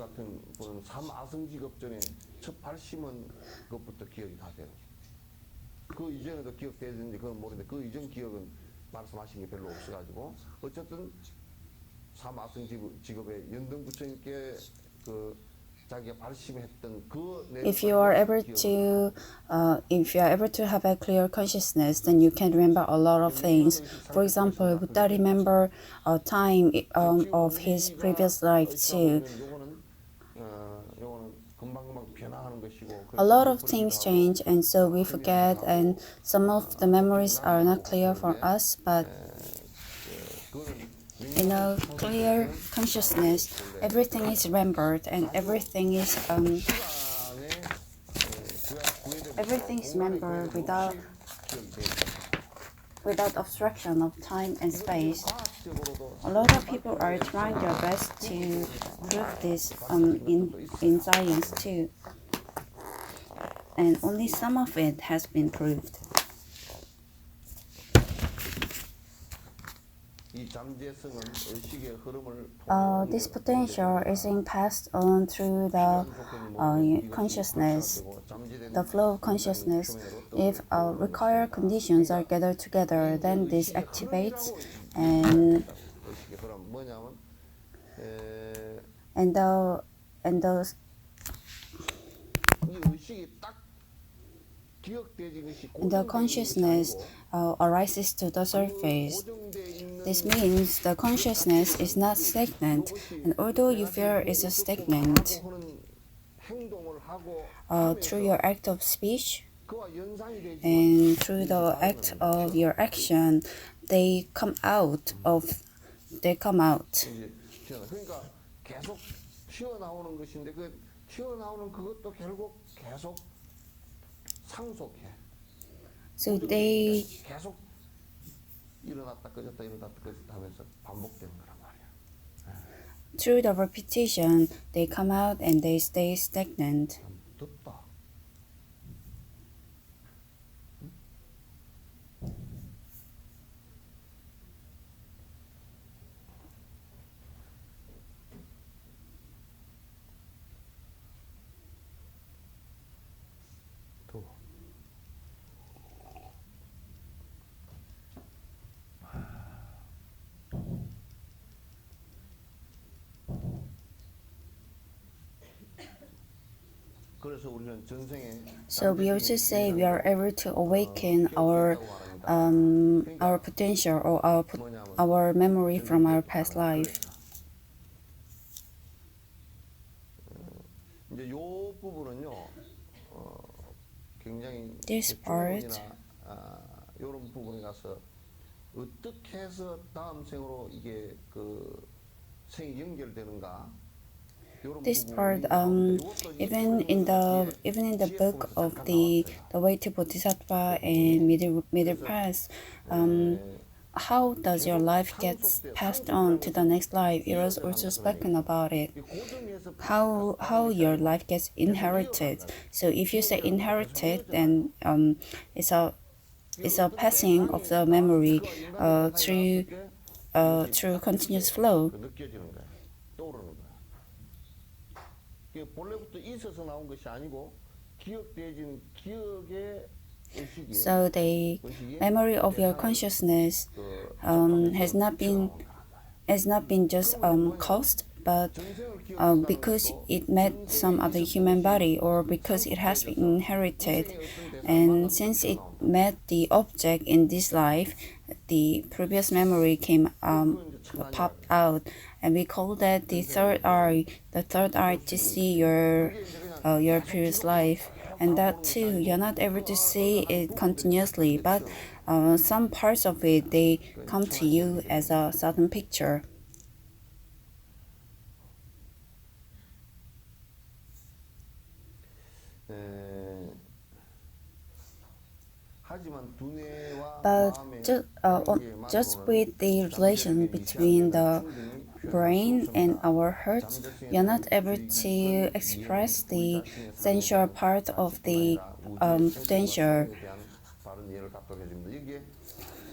if you are able to have a clear consciousness, then you can remember a lot of things. For example, Buddha remember a time of his previous life too. A lot of things change, and so we forget, and some of the memories are not clear for us, but in a clear consciousness, everything is remembered and everything is remembered without obstruction of time and space. A lot of people are trying their best to prove this in science too, and only some of it has been proved. This potential is being passed on through the consciousness, the flow of consciousness. If required conditions are gathered together, then this activates and the consciousness arises to the surface. This means the consciousness is not stagnant, and although you feel it's a stagnant, through your act of speech and through the act of your action, they come out. So they through the repetition, they come out and they stay stagnant. 그래서 우리는 전생에 So we also 잠재성이 say we are 있는다고 able to awaken 기억했다고 말합니다. our 그러니까 potential or 뭐냐면 our memory from our past 전생됐다는 life. 그래서 이제 요 부분은요 굉장히 This part, 중론이나 이런 부분에 가서 어떻게 해서 다음 생으로 이게 그 생이 연결되는가 이런 this part, 부분이 나옵니다. 이것도 이 설명서 뒤에 even in the book GF에서 of 잠깐 나왔어요. the way to Bodhisattva 그 and 부분이 middle 그래서 path, 에, how does your 계속 life get passed on 상속이라는 to the 것은 next life? It was 이어져 also 간다 그런 spoken 얘기죠. about it. 이 고정해서 How 가는 것이 your 아니고 life gets 계속 inherited. 이어간다. So if you say 기억이라는 것도 계속 inherited, 이어져 then 가요. 이게 it's a 어떤 passing of 대상이 the 나왔을 memory 그 인간의 대상이 나왔을 때 이것이 through 딱 continuous 이렇게 flow. 그 느껴지는 거야. 떠오르는 거야. 이게 본래부터 있어서 나온 것이 아니고 기억되어진 기억의 의식이 So the 의식이 memory of your 대상을 consciousness 그 has 접촉해서 not been 튀어나온다는 거야. just 그러면 이제 뭐냐면 caused, but 전생을 기억한다는 because 것도 it met some 전생에 other 있었던 human 것이 body or because it has been 상속되어져서 이 inherited. 생에 어떤 대상을 And 만났을 때 since it 튀어나온다. met the object in this life, the previous memory came 그건 이제 천안이라 popped 그래요. out, and we call that the third eye. The third eye to see 그게 이제 그냥 your 계속 previous 지속돼서 life, 쭉 and 바라보는 that 것이 too you're 아니고 not able 그 to 어느 see 한 it 부분들이 딱 continuously, 이렇게 but 튀어나온다. some parts of it they 그건 come to 천안이 you 그렇게 as 되는 a sudden picture. 에, 하지만 두뇌와 But 마음의 just 관계만으로는 with the relation 잠재력의 between 미시한 the 면을 충분히 표현할 수 brain and 없습니다. our heart, 잠재성에 you're 대한 not able 주의 to 깊은 express 이해는 우리 the 자신의 삶에 sensual 대한 part of 가치뿐 the 아니라 우주의 생성과 potential. 삶에 대한 바른 이해를 갖도록 해줍니다. 이게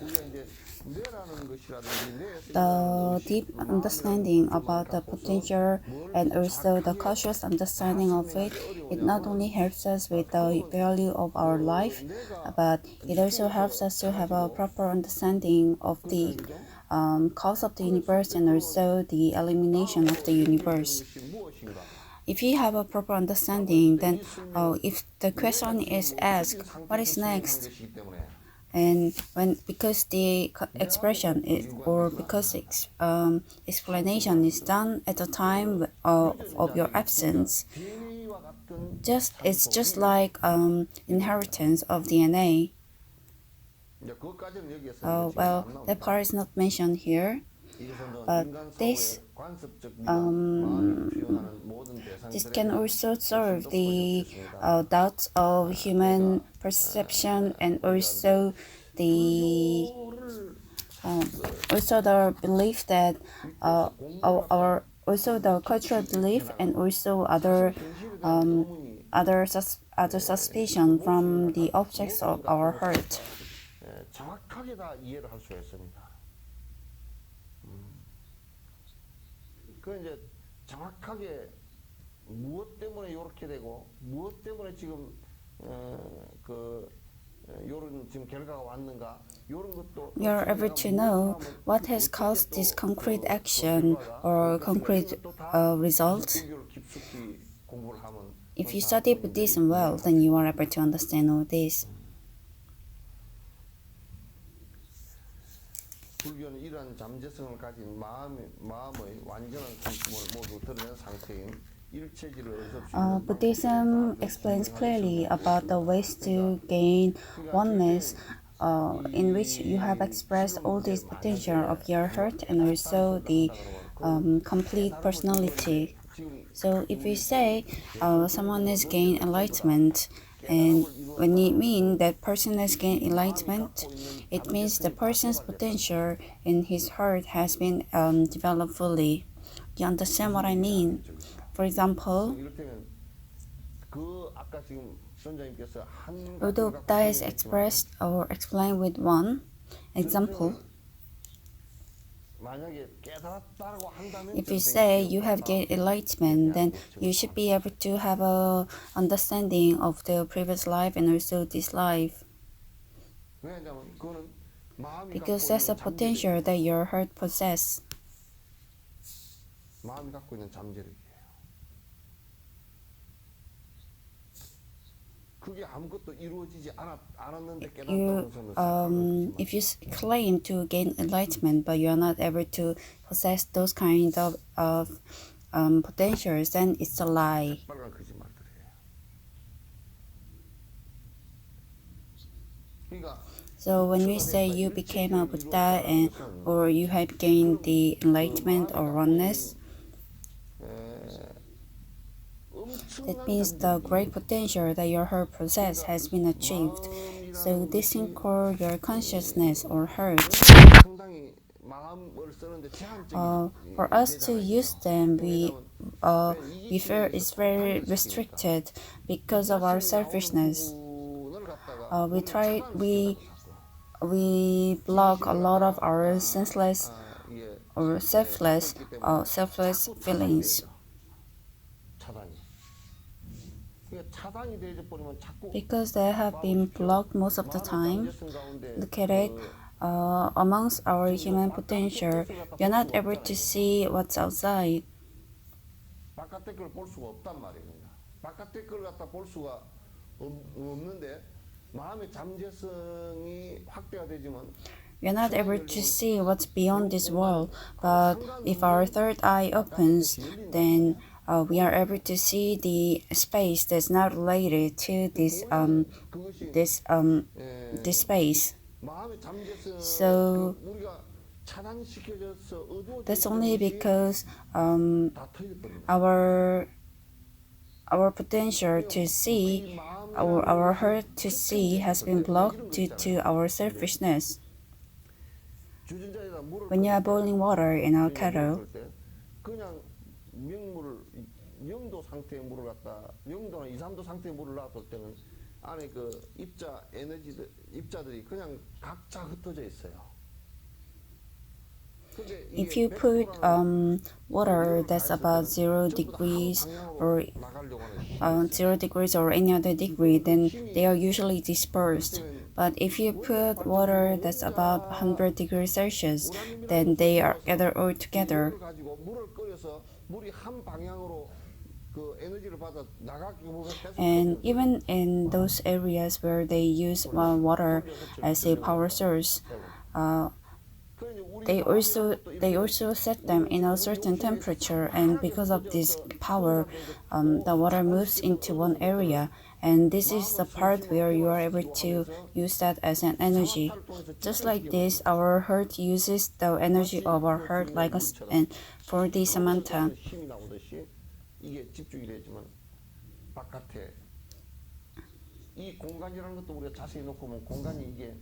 우리가 이제 뇌라는 것이라든지 뇌에서 일어나는 The 의식, deep 마음이라는 understanding 구조만 about the 갖고서 potential 뭘 and 이렇게 also the 정확하게 cautious 다 understanding of it, 설명하기 it not 어려우냐면은 only helps us with the 그러면 value of our life, 내가 but it 이제 also 죽어서 helps us to have a 사라지고 proper understanding of 그렇잖아요, the 그죠? cause of the 그랬을 universe 때 and 그러면 also the elimination of 다음으로 the 연결되는 universe. 것이 무엇인가? If you have a proper 라고 했을 understanding, 때 then 이 설명은 if the 뇌가 question 지금 is 멈춰진 asked, what 상태에서 is 진행하는 next? 것이기 때문에 And when because the 뇌하고 expression is or 연관되지는 because 않는다. explanation is done at the time of your 유전자들이 진짜 absence, DNA와 같은 it's just 상속이 like 이루어진다. inheritance of DNA. 이제 그것까지는 여기에서 이제 지금 Well, 안 that 나옵니다. part is not mentioned here, 이것은 but 인간 this 사고의 관습적 미간, 마음이 표현하는 모든 this 대상들에 can 대한 also serve 의심도 꺼질 수 the 있습니다. doubts of human 그러니까 perception and 우리가 이제 also the 불교를 also the belief that 믿고서 공부를 갖다 also the cultural 깊이 belief and 해나가면 also 사실 현실에 대한 의문이 other suspicion from the objects of our heart. 정확하게 다 이해를 할 수가 있습니다. 그 이제 정확하게 무엇 때문에 이렇게 되고 무엇 때문에 지금 요런 지금 결과가 왔는가 요런 것도 You're able to know what has caused this concrete action or concrete result. 깊숙이 공부를 하면 If you study Buddhism well, then you are able to understand all this. 불교는 이러한 잠재성을 가진 마음의 완전한 중심을 모두 드러낸 상태인 일체지를 얻을 수 있는 Buddhism explains clearly about the ways to gain oneness, in which you have expressed all this potential of your heart and also the complete personality. So if we say someone has gained enlightenment, and when it means that person has gained enlightenment, it means the person's potential in his heart has been developed fully. You understand what I mean? For example, 이를테면 그 아까 지금 선장님께서 한 although that is expressed or explained with one example, 만약에 깨달았다고 한다면 if you say you have gained enlightenment, then you should be able to have a understanding of the previous life and also this life, 왜냐하면 그거는 마음이 because 갖고 that's a 있는 potential that your heart possesses. 마음이 갖고 있는 잠재력이에요. 그게 아무것도 이루어지지 않았는데 you 깨닫다는 착각을 하지 if you 마세요. claim to gain enlightenment but you are not able to possess those kind of potentials, then it's a lie. 새빨간 거짓말들이에요. 그러니까 So when we 부처가 say 됐다, you became a 일체계를 Buddha 이뤘다라는 and 것은 or you have gained 그런 the 그 enlightenment 마음이 or 갖고 oneness, 있는 that 엄청난 means the 잠재력이 great potential that your heart possess 그러니까 has been achieved. So 마음이라는 this can 것이 call your consciousness or heart. 상당히 마음을 쓰는데 For 제한적이 us to 되잖아요. use them, 왜냐하면 we feel 이기주의에서 it's very 단절시키니까 restricted because of our 불자성이 나오는 selfishness. 부분을 갖다가 We 우리는 try 차단시키려고 자꾸 we 이 block a 힘을 lot of 갖다가 our senseless 이게 or 갖고 selfless 있기 때문에 selfless 자꾸 차단이 feelings. 되죠. 차단이. 그러니까 차단이 되어 버리면 자꾸 Because they have been blocked most of the 마음의 time. 잠재성 가운데 Look at it. Amongst our human potential, we are not able to see what's outside. 바깥의 걸 볼 수가 없단 말이에요. 바깥의 걸 갖다 볼 수가 없는데 마음의 잠재성이 확대가 되지만 We are not able to see what's beyond this world. But if our third eye opens, then we are able to see the space that's not related to this space. 마음의 잠재성 So 우리가 차단시켜져서 that's 어두워지는 only 것이 because 다 터져버립니다. our potential to see, our heart to see has been blocked due to our selfishness. 주전자에다 물을 When you are boiling water in a kettle, 그냥 명물을 0도 상태의 물을 갖다 0도나 2, 3도 상태의 물을 놔둘 때는 안에 그 입자들이 그냥 각자 흩어져 있어요. if you put water that's about 0 degrees or 0 degrees or any other degree, then they are usually dispersed. But if you put water that's about 100 degrees Celsius, then they are gathered all together. 물을 끓여서 물이 한 방향으로 그 에너지를 받아 나가게 And even in those areas where they use water as a power source, they also set them in a certain temperature, and because of this power, the water moves into one area, and this is the part where you are able to use that as an energy. Just like this, our heart uses the energy of our heart like us, and for the Samantha. 힘이 나오듯이 이게 집중이 되지만 바깥에 이 공간이라는 것도 우리가 자세히 놓고 보면 공간이 이게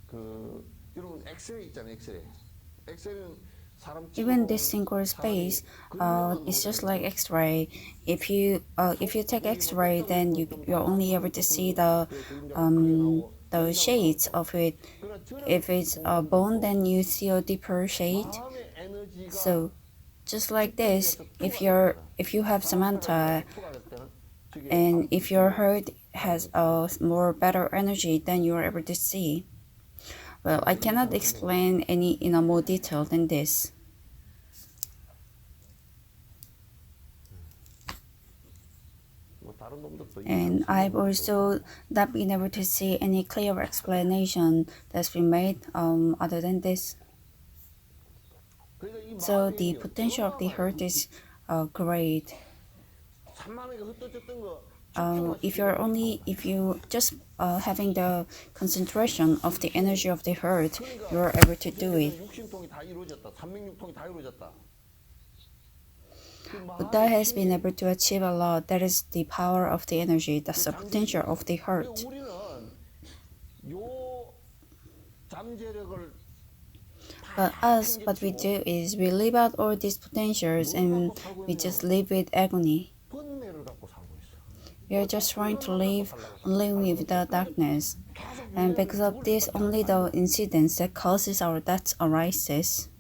그 여러분 엑스레이 있잖아요. 엑스레이는 사람 Even this single space, it's just like X-ray. If you take X-ray, then you're only able to see the shades of it. If it's a bone, then you see a deeper shade. So, just like this, if you have Samantha, and if your heart has a more better energy, then you are able to see. Well, I cannot explain any in a more detail than this. And I've also not been able to see any clear explanation that's been made other than this. So the potential of the heart is great. If you just having the concentration of the energy of the heart, you are able to do it. Buddha has been able to achieve a lot. That is the power of the energy. That's the potential of the heart. But us, what we do is we live out all these potentials and we just live with agony. We are just trying to live only with the darkness. And because of this, only the incidents that causes our deaths arises.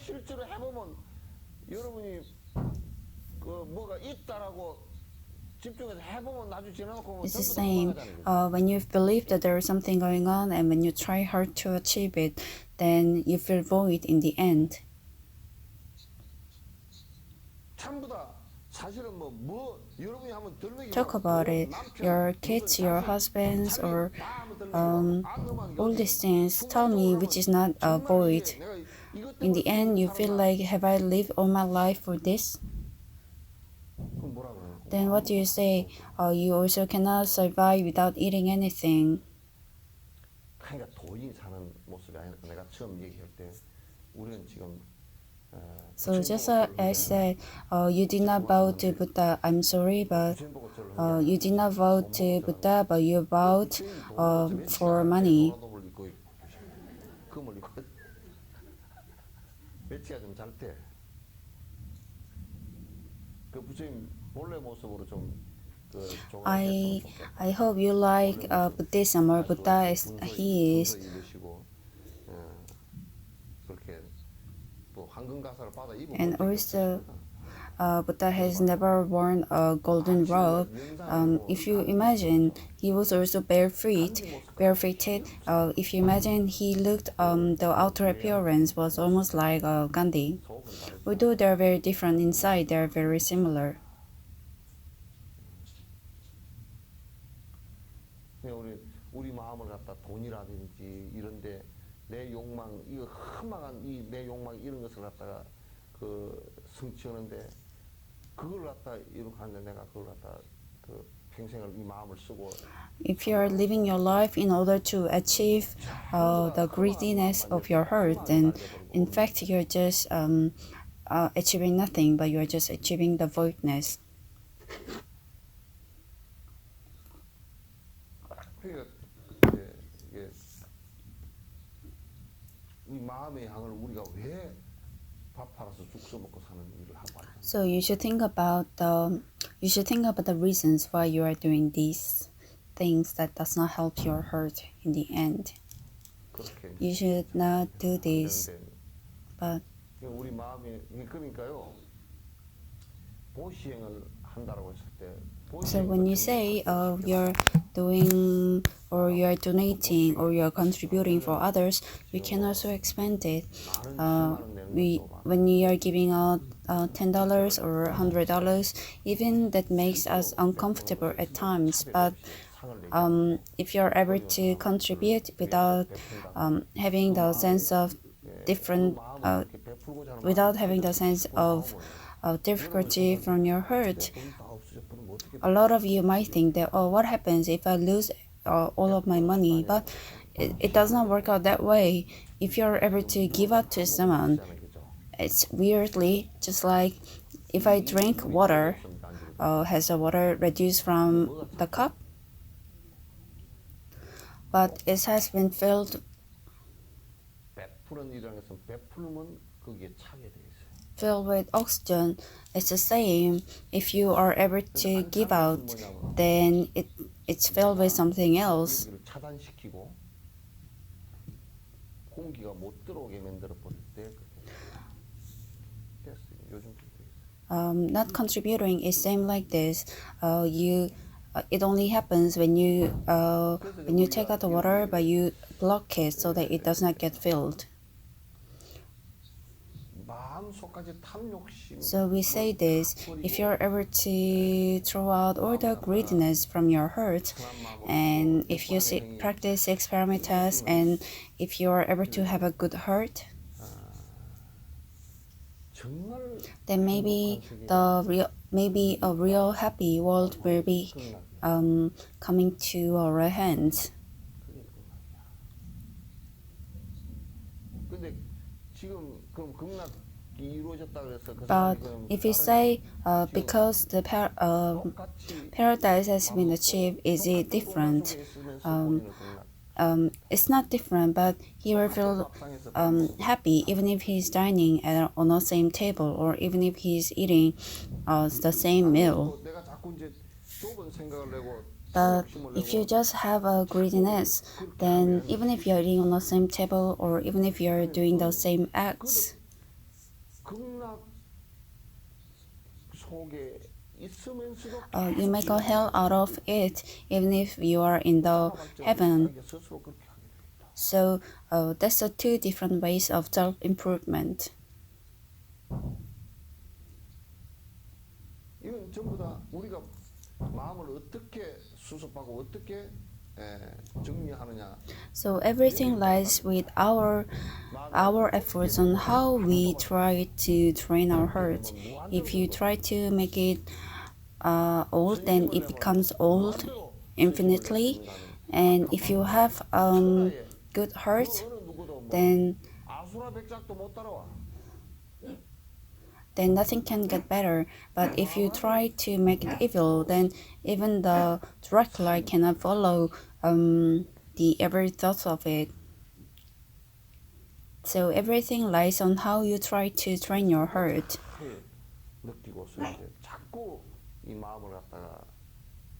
실제로 해보면 여러분이 그 뭐가 있다라고 집중해서 해보면 나중에 지나놓고 It's the same. When you believe that there is something going on and when you try hard to achieve it, then you feel void in the end. 전부 다 사실은 여러분이 한번 talk 들먹이면 about it, 남편, your 이들, kids, your 자식, husbands, 자기 or 다 한번 들먹이면 um, 안으면 all these 요즘 things. Tell me 순간적으로 which 하면 is not a 정말 이게 void. 내가 이것 In 때문에 the 지금 end, you feel 살았나? like, have I lived all my life for this? 그럼 뭐라 그래요? Then what do you say? You also cannot survive without eating anything. 그러니까 도인이 사는 모습이 아니라 내가 처음 얘기할 때 우리는 지금 So 부처님 just 보고 절을 I 하지 않아요. said, you did not bow to Buddha. I'm sorry, but 부처님 보고 절을 한 게 아니라 you did not vow 돈 to 보고 절하는 Buddha, but you 거예요. vowed 부처님 돈으로서 매치가 for 잘 때 money. 노란옷을 입고 금을 입고 매치가 좀 잘 때 그 부처님 본래 모습으로 좀그 조각을 했으면 I 좋겠다. I hope you like 본래 모습 Buddhism or 잘 Buddha 좋아했어요. as 분서 he 분서 is. 입으시고 그렇게 또 황금 가사를 받아 입어 본 And 적이 also, 없으십니다. Buddha has never worn a golden robe. If you imagine, he was also barefooted. If you imagine, he looked, the outer appearance was almost like Gandhi. 속은 다르지. Although they're very different inside, they're very similar. 우리 마음을 갖다 돈이라든지 이런데 내 욕망 이거 험악한 이 내 욕망 이런 것을 갖다가 그 성취하는데 그걸 갖다 이렇게 하는데 내가 그걸 갖다 그 평생을 이 마음을 쓰고 If you're living your life in order to achieve the greediness of your heart, then in fact you're just achieving nothing, but you're just achieving the voidness. 그러니까 이게 우리 마음의 향을 우리가 왜 밥 팔아서 죽 써먹고 사는 일을 하고 하냐. So you should think about the reasons why you are doing these things that does not help your heart in the end. 그렇게 You should not do this, 되는데 but 우리 마음이 그러니까요. 보시행을 한다라고 했을 때 so when you say you're doing or you're donating or you're contributing for others, we can also expand it. When you are giving out $10 or $100, even that makes us uncomfortable at times. But if you're able to contribute without having the sense of different, without having the sense of difficulty from your heart, a lot of you might think that, oh, what happens if I lose all of my money? But it does not work out that way. If you're able to give out to someone, it's weirdly just like if I drink water, has the water reduced from the cup? But it has been filled with oxygen. It's the same. If you are able to give out, then it's filled with something else. Not contributing is same like this. It only happens when you take out the water, but you block it so that it does not get filled. So we say this: if you're able to throw out all the greediness from your heart, and if you practice 6 paramitas, and if you are able to have a good heart, then maybe a real happy world will be coming to our hands. But if we say because the paradise has been achieved, is it different? It's not different, but he will feel happy even if he's dining on the same table, or even if he's eating the same meal. But if you just have a greediness, then even if you're eating on the same table, or even if you're doing the same acts, you make a hell out of it, even if you are in the heaven. So that's the 2 different ways of self-improvement. 전부 다 우리가 마음을 어떻게 수습하고 어떻게 정리하느냐. So everything lies with our efforts on how we try to train our heart. If you try to make it old, then it becomes old infinitely. And if you have good heart, then 아수라백작도 못 따라와. nothing can get better. But if you try to make it evil, then even the Dracula cannot follow the every thought of it. So everything lies on how you try to train your heart. 느끼고서 이제 자꾸 이 마음을 갖다가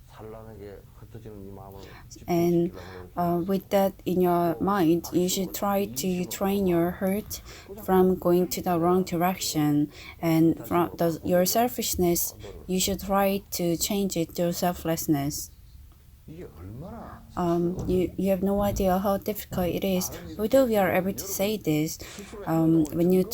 산란하게 흩어지는 이 마음을 And 집중시키려고 with that in your mind, you should try to train your heart from going to the wrong direction. And from your selfishness, you should try to change it to selflessness. 이게 얼마나 You have no idea how difficult it is. Although we are able to say this, when you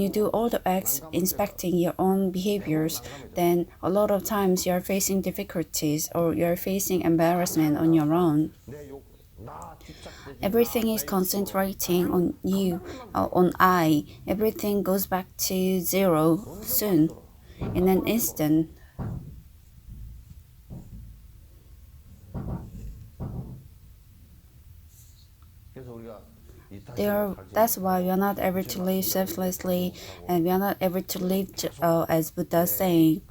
do all the acts inspecting your own behaviors, then a lot of times you are facing difficulties or you are facing embarrassment on your own. Everything is concentrating on you, on I. Everything goes back to zero soon, in an instant. That's why we are not able to live selflessly, and we are not able to live as Buddha is saying.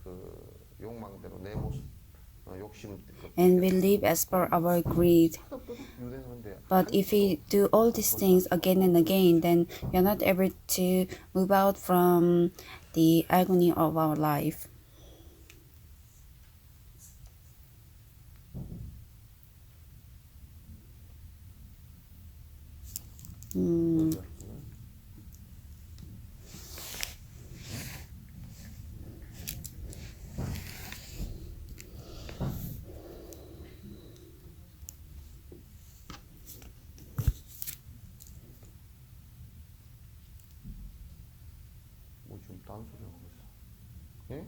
And we live as per our greed. But if we do all these things again and again, then we are not able to move out from the agony of our life. 지금 딴 소리 하고 있어. 예?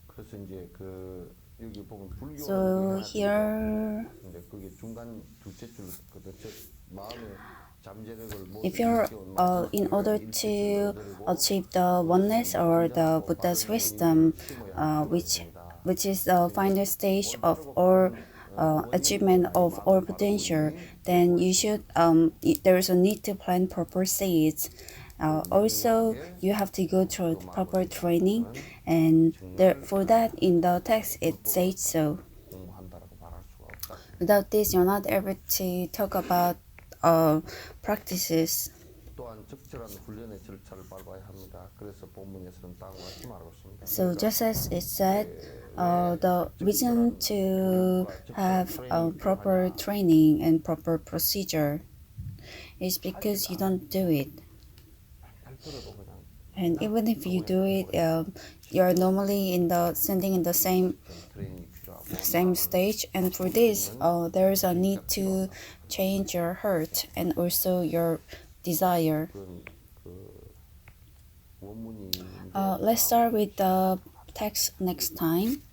그래서 이제 그 여기 보면 불교 So here, 이제 그게 중간 둘째 줄 그저 마음의 if you're in order to achieve the oneness or the Buddha's wisdom, which is the final stage of all achievement of all potential, then you should there is a need to plant proper seeds. Also, you have to go through proper training, and for that in the text it says so. Without this, you're not able to talk about practices. So just as it said, the reason to have proper training and proper procedure is because you don't do it. And even if you do it, you're normally standing in the same stage, and for this there is a need to change your heart and also your desire. Let's start with the text next time.